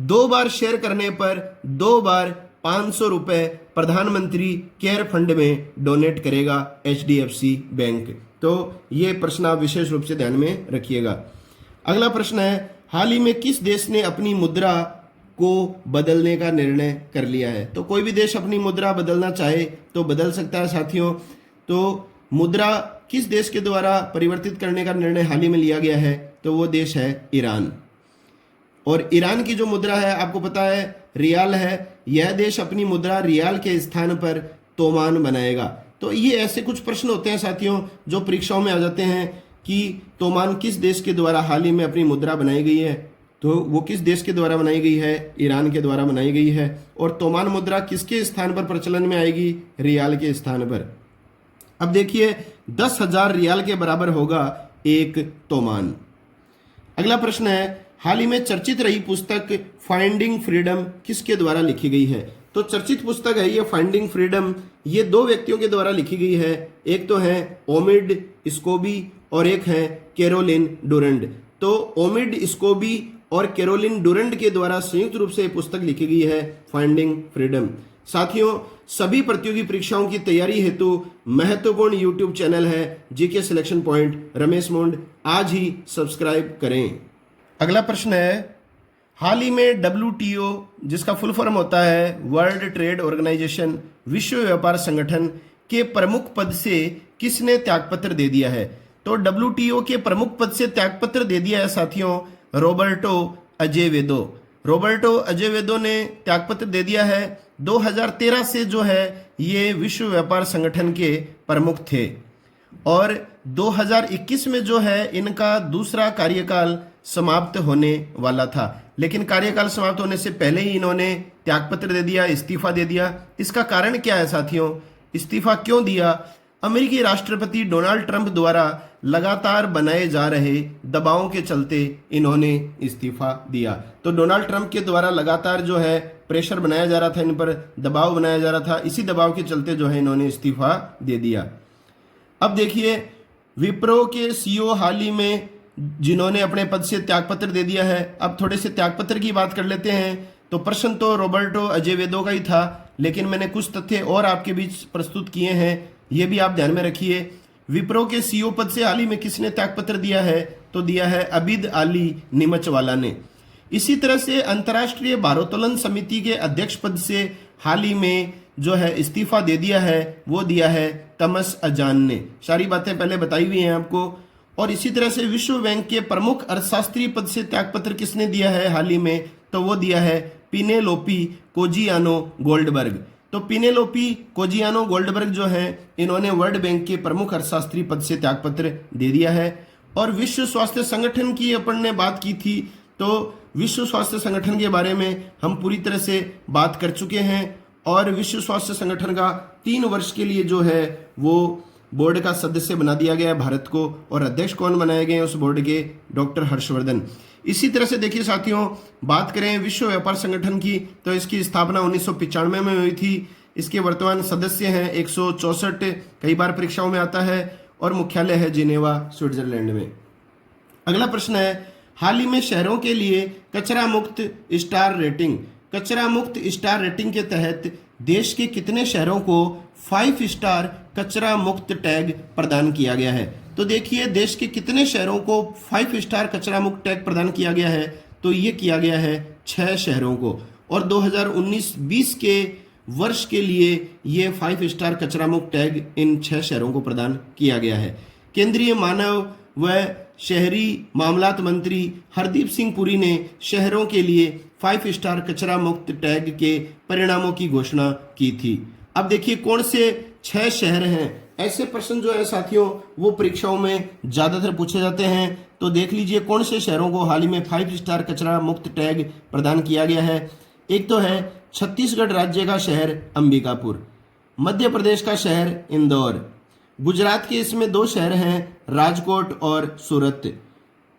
2 बार शेयर करने पर 2 बार 500 रुपए प्रधानमंत्री केयर फंड में डोनेट करेगा HDFC बैंक। तो ये प्रश्न आप विशेष रूप से ध्यान में रखिएगा। अगला प्रश्न है, हाल ही में किस देश ने अपनी मुद्रा को बदलने का निर्णय कर लिया है? तो कोई भी देश अपनी मुद्रा बदलना चाहे तो बदल सकता है साथियों। तो मुद्रा किस देश के द्वारा परिवर्तित करने का निर्णय हाल ही में लिया गया है? तो वो देश है ईरान। और ईरान की जो मुद्रा है आपको पता है रियाल है। यह देश अपनी मुद्रा रियाल के स्थान पर तोमान बनाएगा। तो ये ऐसे कुछ प्रश्न होते हैं साथियों जो परीक्षाओं में आ जाते हैं कि तोमान किस देश के द्वारा हाल ही में अपनी मुद्रा बनाई गई है? तो वो किस देश के द्वारा बनाई गई है? ईरान के द्वारा बनाई गई है। और तोमान मुद्रा किसके स्थान पर प्रचलन में आएगी? रियाल के स्थान पर। अब देखिए 10,000 रियाल के बराबर होगा एक तोमान। अगला प्रश्न है, हाल ही में चर्चित रही पुस्तक फाइंडिंग फ्रीडम किसके द्वारा लिखी गई है? तो चर्चित पुस्तक है ये फाइंडिंग फ्रीडम, ये 2 व्यक्तियों के द्वारा लिखी गई है। एक तो है ओमिड स्कोबी और एक है कैरोलिन डुरंड। तो ओमिड स्कोबी और कैरोलिन डुरंड के द्वारा संयुक्त रूप से पुस्तक लिखी गई है फाइंडिंग फ्रीडम। साथियों, सभी प्रतियोगी परीक्षाओं की तैयारी हेतु महत्वपूर्ण यूट्यूब चैनल है जीके सिलेक्शन पॉइंट रमेश मोंड, आज ही सब्सक्राइब करें। अगला प्रश्न है, हाल ही में WTO जिसका फुल फॉर्म होता है वर्ल्ड ट्रेड ऑर्गेनाइजेशन, विश्व व्यापार संगठन के प्रमुख पद से किसने त्यागपत्र दे दिया है? तो WTO के प्रमुख पद से त्यागपत्र दे दिया है साथियों रॉबर्टो अजेवेदो। रॉबर्टो अजेवेदो ने त्यागपत्र दे दिया है। 2013 से जो है ये विश्व व्यापार संगठन के प्रमुख थे और 2021 में जो है इनका दूसरा कार्यकाल समाप्त होने वाला था, लेकिन कार्यकाल समाप्त होने से पहले ही इन्होंने त्यागपत्र दे दिया, इस्तीफा दे दिया। इसका कारण क्या है साथियों? इस्तीफा क्यों दिया? अमेरिकी राष्ट्रपति डोनाल्ड ट्रंप द्वारा लगातार बनाए जा रहे दबावों के चलते इन्होंने इस्तीफा दिया। तो डोनाल्ड ट्रंप के द्वारा लगातार जो है प्रेशर बनाया जा रहा था, इन पर दबाव बनाया जा रहा था, इसी दबाव के चलते जो है इन्होंने इस्तीफा दे दिया। अब देखिए विप्रो के CEO हाल ही में जिन्होंने अपने पद से त्यागपत्र दे दिया है। अब थोड़े से त्यागपत्र की बात कर लेते हैं। तो प्रश्न तो रॉबर्टो अजेवेदो का ही था, लेकिन मैंने कुछ तथ्य और आपके बीच प्रस्तुत किए हैं, ये भी आप ध्यान में रखिए। विप्रो के CEO पद से हाल ही में किसने त्यागपत्र दिया है? तो दिया है अबिद अली नीमचवाला ने। इसी तरह से अंतर्राष्ट्रीय भारोत्तोलन समिति के अध्यक्ष पद से हाल ही में जो है इस्तीफा दे दिया है, वो दिया है तमस अजान ने। सारी बातें पहले बताई हुई हैं आपको। और इसी तरह से विश्व बैंक के प्रमुख अर्थशास्त्री पद से त्यागपत्र किसने दिया है हाल ही में? तो वो दिया है पिनेलोपी कोजियानो गोल्डबर्ग। तो पिनेलोपी कोजियानो गोल्डबर्ग जो है इन्होंने वर्ल्ड बैंक के प्रमुख अर्थशास्त्री पद से त्यागपत्र दे दिया है। और विश्व स्वास्थ्य संगठन की अपन ने बात की थी, तो विश्व स्वास्थ्य संगठन के बारे में हम पूरी तरह से बात कर चुके हैं। और विश्व स्वास्थ्य संगठन का 3 वर्ष के लिए जो है वो बोर्ड का सदस्य बना दिया गया है भारत को। और अध्यक्ष कौन बनाए गए हैं उस बोर्ड के? डॉक्टर हर्षवर्धन। इसी तरह से देखिए साथियों, बात करें विश्व व्यापार संगठन की, तो इसकी स्थापना 1995 में हुई थी। इसके वर्तमान सदस्य हैं 164, कई बार परीक्षाओं में आता है, और मुख्यालय है जिनेवा स्विट्जरलैंड में। अगला प्रश्न है, हाल ही में शहरों के लिए कचरा मुक्त स्टार रेटिंग, कचरा मुक्त स्टार रेटिंग के तहत देश के कितने शहरों को 5 स्टार कचरा मुक्त टैग प्रदान किया गया है? तो देखिए देश के कितने शहरों को 5 स्टार कचरा मुक्त टैग प्रदान किया गया है? तो ये किया गया है 6 शहरों को। और 2019-20 के वर्ष के लिए ये 5 स्टार कचरा मुक्त टैग इन 6 शहरों को प्रदान किया गया है। केंद्रीय मानव व शहरी मामलात मंत्री हरदीप सिंह पुरी ने शहरों के लिए 5 स्टार कचरा मुक्त टैग के परिणामों की घोषणा की थी। अब देखिए कौन से 6 शहर हैं। ऐसे प्रश्न जो है साथियों वो परीक्षाओं में ज्यादातर पूछे जाते हैं। तो देख लीजिए कौन से शहरों को हाल ही में 5 स्टार कचरा मुक्त टैग प्रदान किया गया है। एक तो है छत्तीसगढ़ राज्य का शहर अंबिकापुर, मध्य प्रदेश का शहर इंदौर, गुजरात के इसमें 2 शहर हैं राजकोट और सूरत,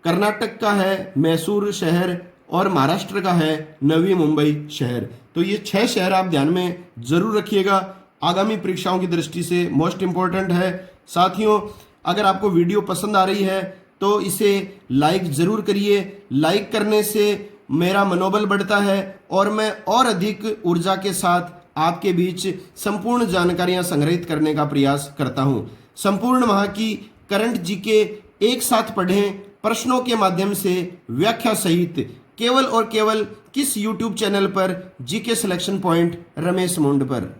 कर्नाटक का है मैसूर शहर और महाराष्ट्र का है नवी मुंबई शहर। तो ये 6 शहर आप ध्यान में जरूर रखिएगा, आगामी परीक्षाओं की दृष्टि से मोस्ट इंपॉर्टेंट है। साथियों अगर आपको वीडियो पसंद आ रही है तो इसे लाइक जरूर करिए। लाइक करने से मेरा मनोबल बढ़ता है और मैं और अधिक ऊर्जा के साथ आपके बीच संपूर्ण जानकारियां संग्रहित करने का प्रयास करता हूं। संपूर्ण माह की करंट जीके एक साथ पढ़ें, प्रश्नों के माध्यम से व्याख्या सहित, केवल और केवल किस YouTube चैनल पर? जीके सिलेक्शन पॉइंट रमेश मुंड पर।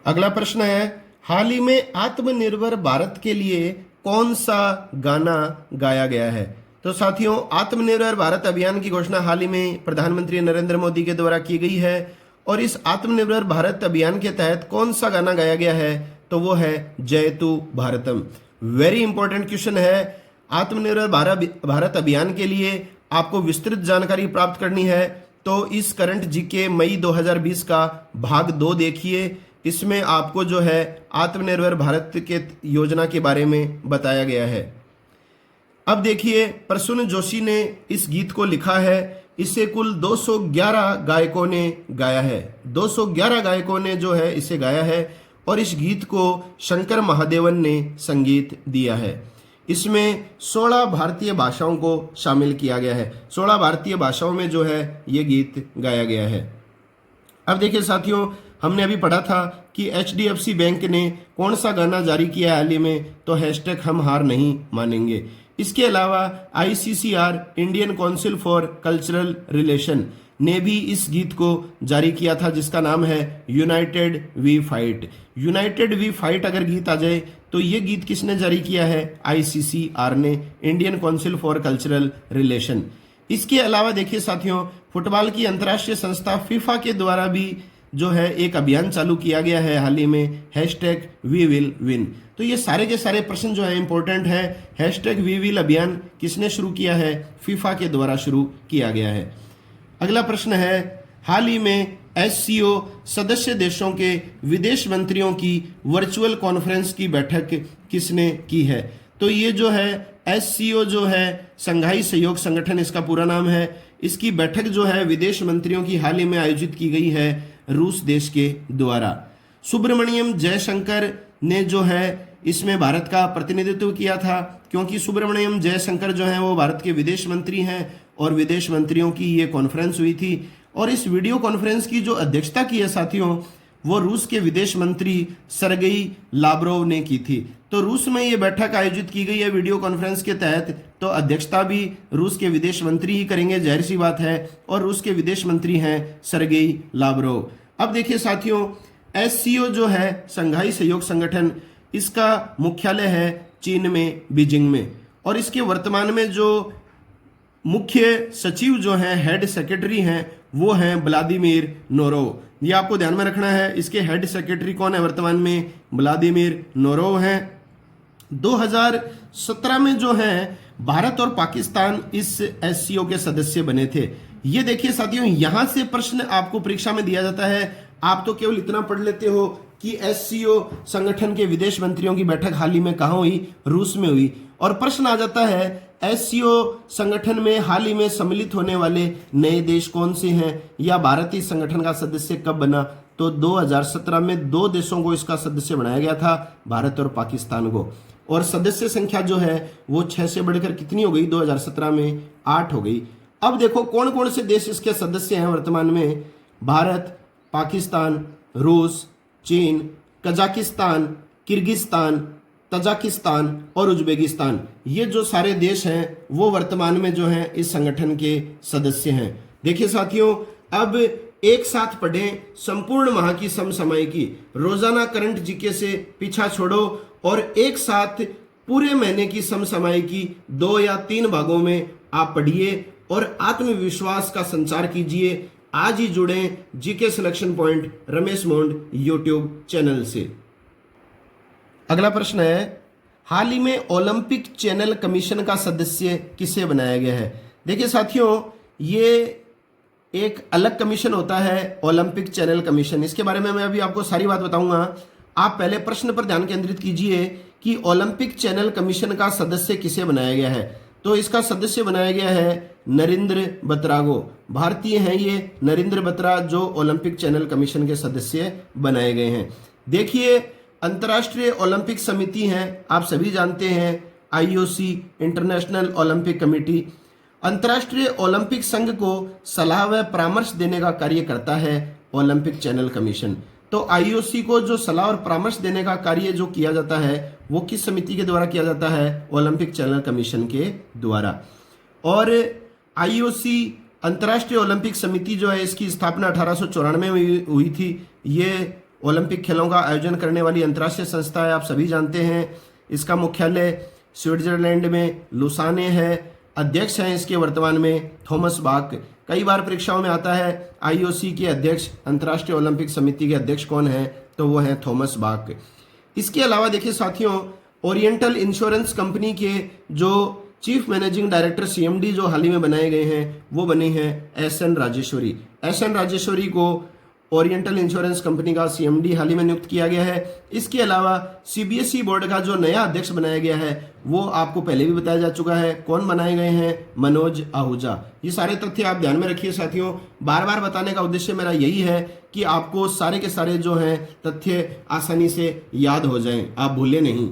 अगला प्रश्न है, हाल ही में आत्मनिर्भर भारत के लिए कौन सा गाना गाया गया है? तो साथियों आत्मनिर्भर भारत अभियान की घोषणा हाल ही में प्रधानमंत्री नरेंद्र मोदी के द्वारा की गई है और इस आत्मनिर्भर भारत अभियान के तहत कौन सा गाना गाया गया है? तो वो है जयतु भारतम। वेरी इंपॉर्टेंट क्वेश्चन है। आत्मनिर्भर भारत अभियान के लिए आपको विस्तृत जानकारी प्राप्त करनी है तो इस करंट जीके मई 2020 का भाग 2 देखिए। इसमें आपको जो है आत्मनिर्भर भारत के योजना के बारे में बताया गया है। अब देखिए प्रसून जोशी ने इस गीत को लिखा है। इसे कुल 211 गायकों ने गाया है। 211 गायकों ने जो है इसे गाया है और इस गीत को शंकर महादेवन ने संगीत दिया है। इसमें 16 भारतीय भाषाओं को शामिल किया गया है। 16 भारतीय भाषाओं में जो है ये गीत गाया गया है। अब देखिए साथियों हमने अभी पढ़ा था कि HDFC बैंक ने कौन सा गाना जारी किया हाल ही में? तो हैशटैग हम हार नहीं मानेंगे। इसके अलावा ICCR Indian council for cultural relation ने भी इस गीत को जारी किया था जिसका नाम है united we fight. United we fight अगर गीत आ जाए तो ये गीत किसने जारी किया है? ICCR ने, Indian council for cultural relation. इसके अलावा देखिए साथियों फुटबॉल की अंतर्राष्ट्रीय संस्था फीफा के द्वारा भी जो है एक अभियान चालू किया गया है हाल ही में, हैशटैग वी विल विन। तो ये सारे के सारे प्रश्न जो है इंपॉर्टेंट है। हैशटैग वी विल अभियान किसने शुरू किया है? फीफा के द्वारा शुरू किया गया है। अगला प्रश्न है, हाल ही में SCO सदस्य देशों के विदेश मंत्रियों की वर्चुअल कॉन्फ्रेंस की बैठक किसने की है? तो ये जो है SCO जो है संघाई सहयोग संगठन इसका पूरा नाम है। इसकी बैठक जो है विदेश मंत्रियों की हाल ही में आयोजित की गई है रूस देश के द्वारा। सुब्रमण्यम जयशंकर ने जो है इसमें भारत का प्रतिनिधित्व किया था क्योंकि सुब्रमण्यम जयशंकर जो है वो भारत के विदेश मंत्री हैं और विदेश मंत्रियों की ये कॉन्फ्रेंस हुई थी। और इस वीडियो कॉन्फ्रेंस की जो अध्यक्षता की है साथियों वो रूस के विदेश मंत्री सरगेई लाव्रोव ने की थी। तो रूस में ये बैठक आयोजित की गई है वीडियो कॉन्फ्रेंस के तहत, तो अध्यक्षता भी रूस के विदेश मंत्री ही करेंगे, जाहिर सी बात है। और रूस के विदेश मंत्री हैं सरगेई लाव्रोव। अब देखिए साथियों SCO जो है संघाई सहयोग संगठन, इसका मुख्यालय है चीन में बीजिंग में और इसके वर्तमान में जो मुख्य सचिव जो हैं, हेड सेक्रेटरी हैं, वो हैं व्लादिमीर नोरोव। ये आपको ध्यान में रखना है। इसके हेड सेक्रेटरी कौन है वर्तमान में? व्लादिमीर नोरोव हैं। 2017 में जो है भारत और पाकिस्तान इस SCO के सदस्य बने थे। ये देखिए साथियों यहां से प्रश्न आपको परीक्षा में दिया जाता है। आप तो केवल इतना पढ़ लेते हो कि SCO संगठन के विदेश मंत्रियों की बैठक हाल ही में कहां हुई? रूस में हुई। और प्रश्न आ जाता है SCO संगठन में हाल ही में सम्मिलित होने वाले नए देश कौन से हैं या भारत इस संगठन का सदस्य कब बना? तो 2017 में 2 देशों को इसका सदस्य बनाया गया था, भारत और पाकिस्तान को। और सदस्य संख्या जो है वो 6 से बढ़कर कितनी हो गई? 2017 में 8 हो गई। अब देखो कौन कौन से देश इसके सदस्य हैं वर्तमान में? भारत, पाकिस्तान, रूस, चीन, कजाकिस्तान, किर्गिस्तान, तजाकिस्तान और उज्बेकिस्तान। ये जो सारे देश हैं वो वर्तमान में जो हैं इस संगठन के सदस्य हैं। देखिए साथियों अब एक साथ पढ़ें संपूर्ण माह की समसामयिकी, रोजाना करंट जीके से पीछा छोड़ो और एक साथ पूरे महीने की समसामयिकी 2 या 3 भागों में आप पढ़िए और आत्मविश्वास का संचार कीजिए। आज ही जुड़ें जीके सिलेक्शन पॉइंट रमेश मोंड यूट्यूब चैनल से। अगला प्रश्न है, हाल ही में ओलंपिक चैनल कमीशन का सदस्य किसे बनाया गया है? देखिए साथियों, ये एक अलग कमीशन होता है ओलंपिक चैनल कमीशन। इसके बारे में मैं अभी आपको सारी बात बताऊंगा। आप पहले प्रश्न पर ध्यान केंद्रित कीजिए कि ओलंपिक चैनल कमीशन का सदस्य किसे बनाया गया है। तो इसका सदस्य बनाया गया है नरेंद्र बत्रा को। भारतीय हैं ये नरेंद्र बत्रा, जो ओलंपिक चैनल कमीशन के सदस्य बनाए गए हैं। देखिए, अंतर्राष्ट्रीय ओलंपिक समिति है, आप सभी जानते हैं, आईओसी, इंटरनेशनल ओलंपिक कमेटी, अंतर्राष्ट्रीय ओलंपिक संघ को सलाह व परामर्श देने का कार्य करता है ओलंपिक चैनल कमीशन। तो आईओसी को जो सलाह और परामर्श देने का कार्य जो किया जाता है वो किस समिति के द्वारा किया जाता है? ओलंपिक चैनल कमीशन के द्वारा। और आईओसी अंतर्राष्ट्रीय ओलंपिक समिति जो है, इसकी स्थापना 1894 में हुई थी। ये ओलंपिक खेलों का आयोजन करने वाली अंतर्राष्ट्रीय संस्था है, आप सभी जानते हैं। इसका मुख्यालय स्विट्जरलैंड में लुसाने है। अध्यक्ष हैं इसके वर्तमान में थॉमस बाक। कई बार परीक्षाओं में आता है आईओसी के अध्यक्ष, अंतर्राष्ट्रीय ओलंपिक समिति के अध्यक्ष कौन है? तो वो है थॉमस बाक। इसके अलावा देखिए साथियों, ओरिएंटल इंश्योरेंस कंपनी के जो चीफ मैनेजिंग डायरेक्टर सीएमडी जो हाल ही में बनाए गए हैं वो बने हैं एसएन राजेश्वरी। एसएन राजेश्वरी को ओरिएंटल इंश्योरेंस कंपनी का सीएमडी हाल ही में नियुक्त किया गया है। इसके अलावा सीबीएसई बोर्ड का जो नया अध्यक्ष बनाया गया है वो आपको पहले भी बताया जा चुका है। कौन बनाए गए हैं? मनोज आहूजा। ये सारे तथ्य आप ध्यान में रखिए साथियों। बार बार बताने का उद्देश्य मेरा यही है कि आपको सारे के सारे जो हैं तथ्य आसानी से याद हो जाएं, आप भूलें नहीं।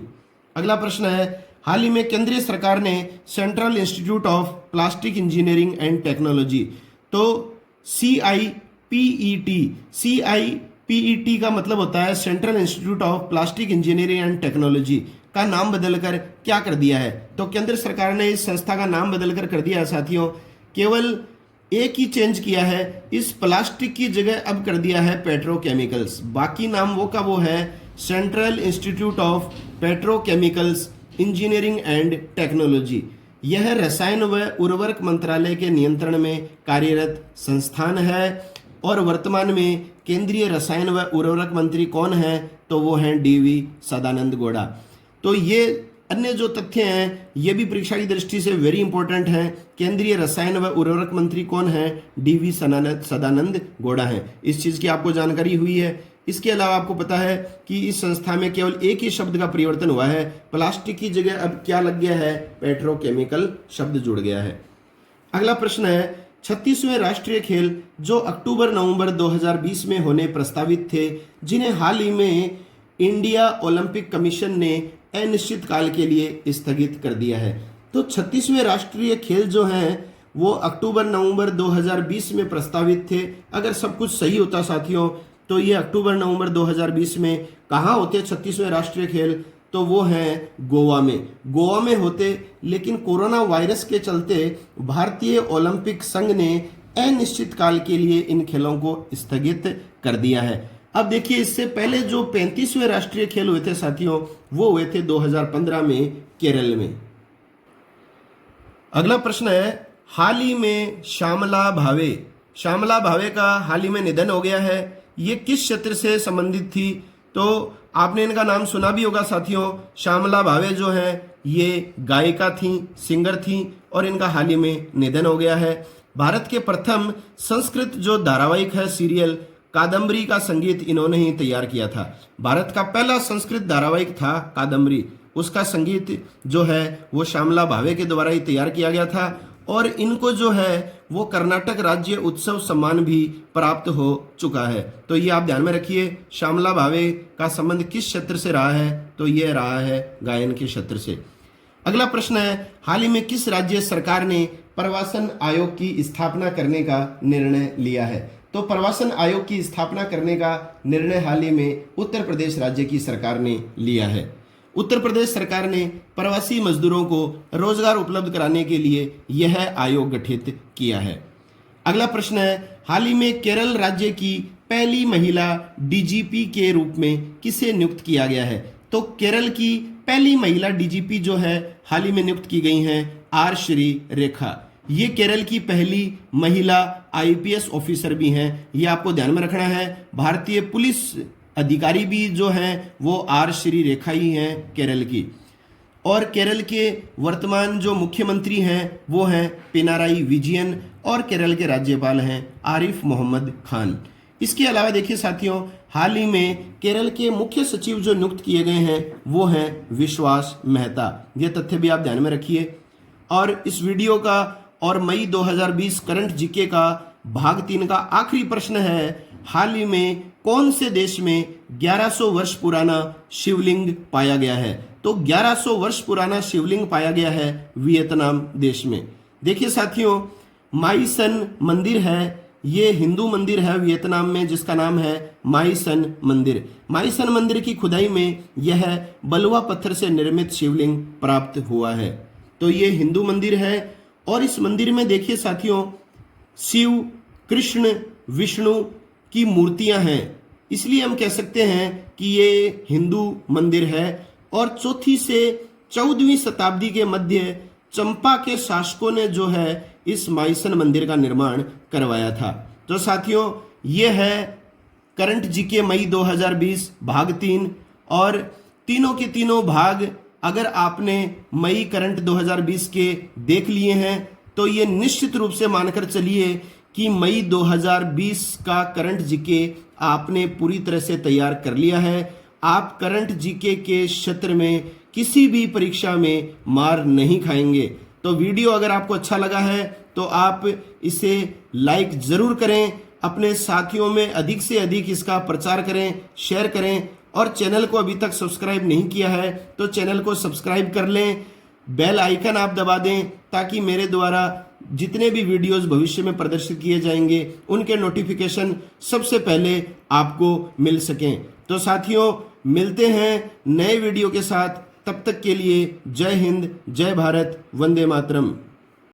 अगला प्रश्न है, हाल ही में केंद्रीय सरकार ने central institute of plastic engineering and technology, तो CIPET का मतलब होता है central institute of plastic engineering and technology, का नाम बदलकर क्या कर दिया है? तो केंद्र सरकार ने इस संस्था का नाम बदलकर कर दिया है साथियों। केवल एक ही चेंज किया है, इस प्लास्टिक की जगह अब कर दिया है पेट्रोकेमिकल्स। बाकी नाम वो का वो है central institute of petrochemicals engineering and technology. यह रसायन व उर्वरक मंत्रालय के नियंत्रण में कार्यरत संस्थान है और वर्तमान में केंद्रीय रसायन व उर्वरक मंत्री कौन है? तो वो हैं डीवी सदानंद गौड़ा। तो ये अन्य जो तथ्य हैं ये भी परीक्षा की दृष्टि से वेरी इंपॉर्टेंट हैं। केंद्रीय रसायन व उर्वरक मंत्री कौन है? डीवी सदानंद गौड़ा है। इस चीज की आपको जानकारी हुई है। इसके अलावा आपको पता है कि इस संस्था में केवल एक ही शब्द का परिवर्तन हुआ है, प्लास्टिक की जगह अब क्या लग गया है? पेट्रोकेमिकल शब्द जुड़ गया है। अगला प्रश्न है, 36वें राष्ट्रीय खेल जो अक्टूबर-नवंबर 2020 में होने प्रस्तावित थे, जिन्हें हाल ही में इंडिया ओलंपिक कमीशन ने अनिश्चित काल के लिए स्थगित कर दिया है। तो 36वें राष्ट्रीय खेल जो हैं वो अक्टूबर-नवंबर 2020 में प्रस्तावित थे। अगर सब कुछ सही होता साथियों तो ये अक्टूबर-नवंबर 2020 में कहाँ होते 36वें राष्ट्रीय खेल? तो वो हैं गोवा में। गोवा में होते, लेकिन कोरोना वायरस के चलते भारतीय ओलंपिक संघ ने अनिश्चित काल के लिए इन खेलों को स्थगित कर दिया है। अब देखिए, इससे पहले जो 35वें राष्ट्रीय खेल हुए थे साथियों वो हुए थे 2015 में केरल में। अगला प्रश्न है, हाल ही में श्यामला भावे का हाल ही में निधन हो गया है। ये किस क्षेत्र से संबंधित थी? तो आपने इनका नाम सुना भी होगा साथियों। श्यामला भावे जो है ये गायिका थी, सिंगर थी और इनका हाल ही में निधन हो गया है। भारत के प्रथम संस्कृत जो धारावाहिक है सीरियल कादम्बरी का संगीत इन्होंने ही तैयार किया था। भारत का पहला संस्कृत धारावाहिक था कादम्बरी, उसका संगीत जो है वो श्यामला भावे के द्वारा ही तैयार किया गया था और इनको जो है वो कर्नाटक राज्य उत्सव सम्मान भी प्राप्त हो चुका है। तो ये आप ध्यान में रखिए, श्यामला भावे का संबंध किस क्षेत्र से रहा है? तो ये रहा है गायन के क्षेत्र से। अगला प्रश्न है, हाल ही में किस राज्य सरकार ने प्रवासन आयोग की स्थापना करने का निर्णय लिया है? तो प्रवासन आयोग की स्थापना करने का निर्णय हाल ही में उत्तर प्रदेश राज्य की सरकार ने लिया है। उत्तर प्रदेश सरकार ने प्रवासी मजदूरों को रोजगार उपलब्ध कराने के लिए यह आयोग गठित किया है। अगला प्रश्न है, हाल ही में केरल राज्य की पहली महिला डीजीपी के रूप में किसे नियुक्त किया गया है? तो केरल की पहली महिला डीजीपी जो है हाल ही में नियुक्त की गई हैं आर श्री रेखा। ये केरल की पहली महिला आईपीएस ऑफिसर भी हैं, ये आपको ध्यान में रखना है। भारतीय पुलिस अधिकारी भी जो हैं वो आर श्री रेखा ही हैं केरल की। और केरल के वर्तमान जो मुख्यमंत्री हैं वो हैं पिनाराई विजयन और केरल के राज्यपाल हैं आरिफ मोहम्मद खान। इसके अलावा देखिए साथियों, हाल ही में केरल के मुख्य सचिव जो नियुक्त किए गए हैं वो हैं विश्वास मेहता। ये तथ्य भी आप ध्यान में रखिए। और इस वीडियो का और मई 2020 करंट जीके का भाग 3 का आखिरी प्रश्न है, हाल ही में कौन से देश में 1100 वर्ष पुराना शिवलिंग पाया गया है? तो 1100 वर्ष पुराना शिवलिंग पाया गया है वियतनाम देश में। देखिए साथियों, माई सन मंदिर है, ये हिंदू मंदिर है वियतनाम में जिसका नाम है माई सन मंदिर। माई सन मंदिर की खुदाई में यह बलुआ पत्थर से निर्मित शिवलिंग प्राप्त हुआ है। तो ये हिंदू मंदिर है और इस मंदिर में देखिए साथियों, शिव, कृष्ण, विष्णु की मूर्तियां हैं, इसलिए हम कह सकते हैं कि ये हिंदू मंदिर है। और 4वीं से 14वीं शताब्दी के मध्य चंपा के शासकों ने जो है इस माईसन मंदिर का निर्माण करवाया था। तो साथियों, ये है करंट जीके मई 2020 भाग 3। और तीनों के तीनों भाग अगर आपने मई करंट 2020 के देख लिए हैं तो ये निश्चित रूप से मानकर चलिए कि मई 2020 का करंट जीके आपने पूरी तरह से तैयार कर लिया है। आप करंट जीके के क्षेत्र में किसी भी परीक्षा में मार नहीं खाएंगे। तो वीडियो अगर आपको अच्छा लगा है तो आप इसे लाइक जरूर करें, अपने साथियों में अधिक से अधिक इसका प्रचार करें, शेयर करें। और चैनल को अभी तक सब्सक्राइब नहीं किया है तो चैनल को सब्सक्राइब कर लें, बेल आइकन आप दबा दें ताकि मेरे द्वारा जितने भी वीडियोस भविष्य में प्रदर्शित किए जाएंगे उनके नोटिफिकेशन सबसे पहले आपको मिल सकें। तो साथियों, मिलते हैं नए वीडियो के साथ, तब तक के लिए जय हिंद, जय भारत, वंदे मातरम।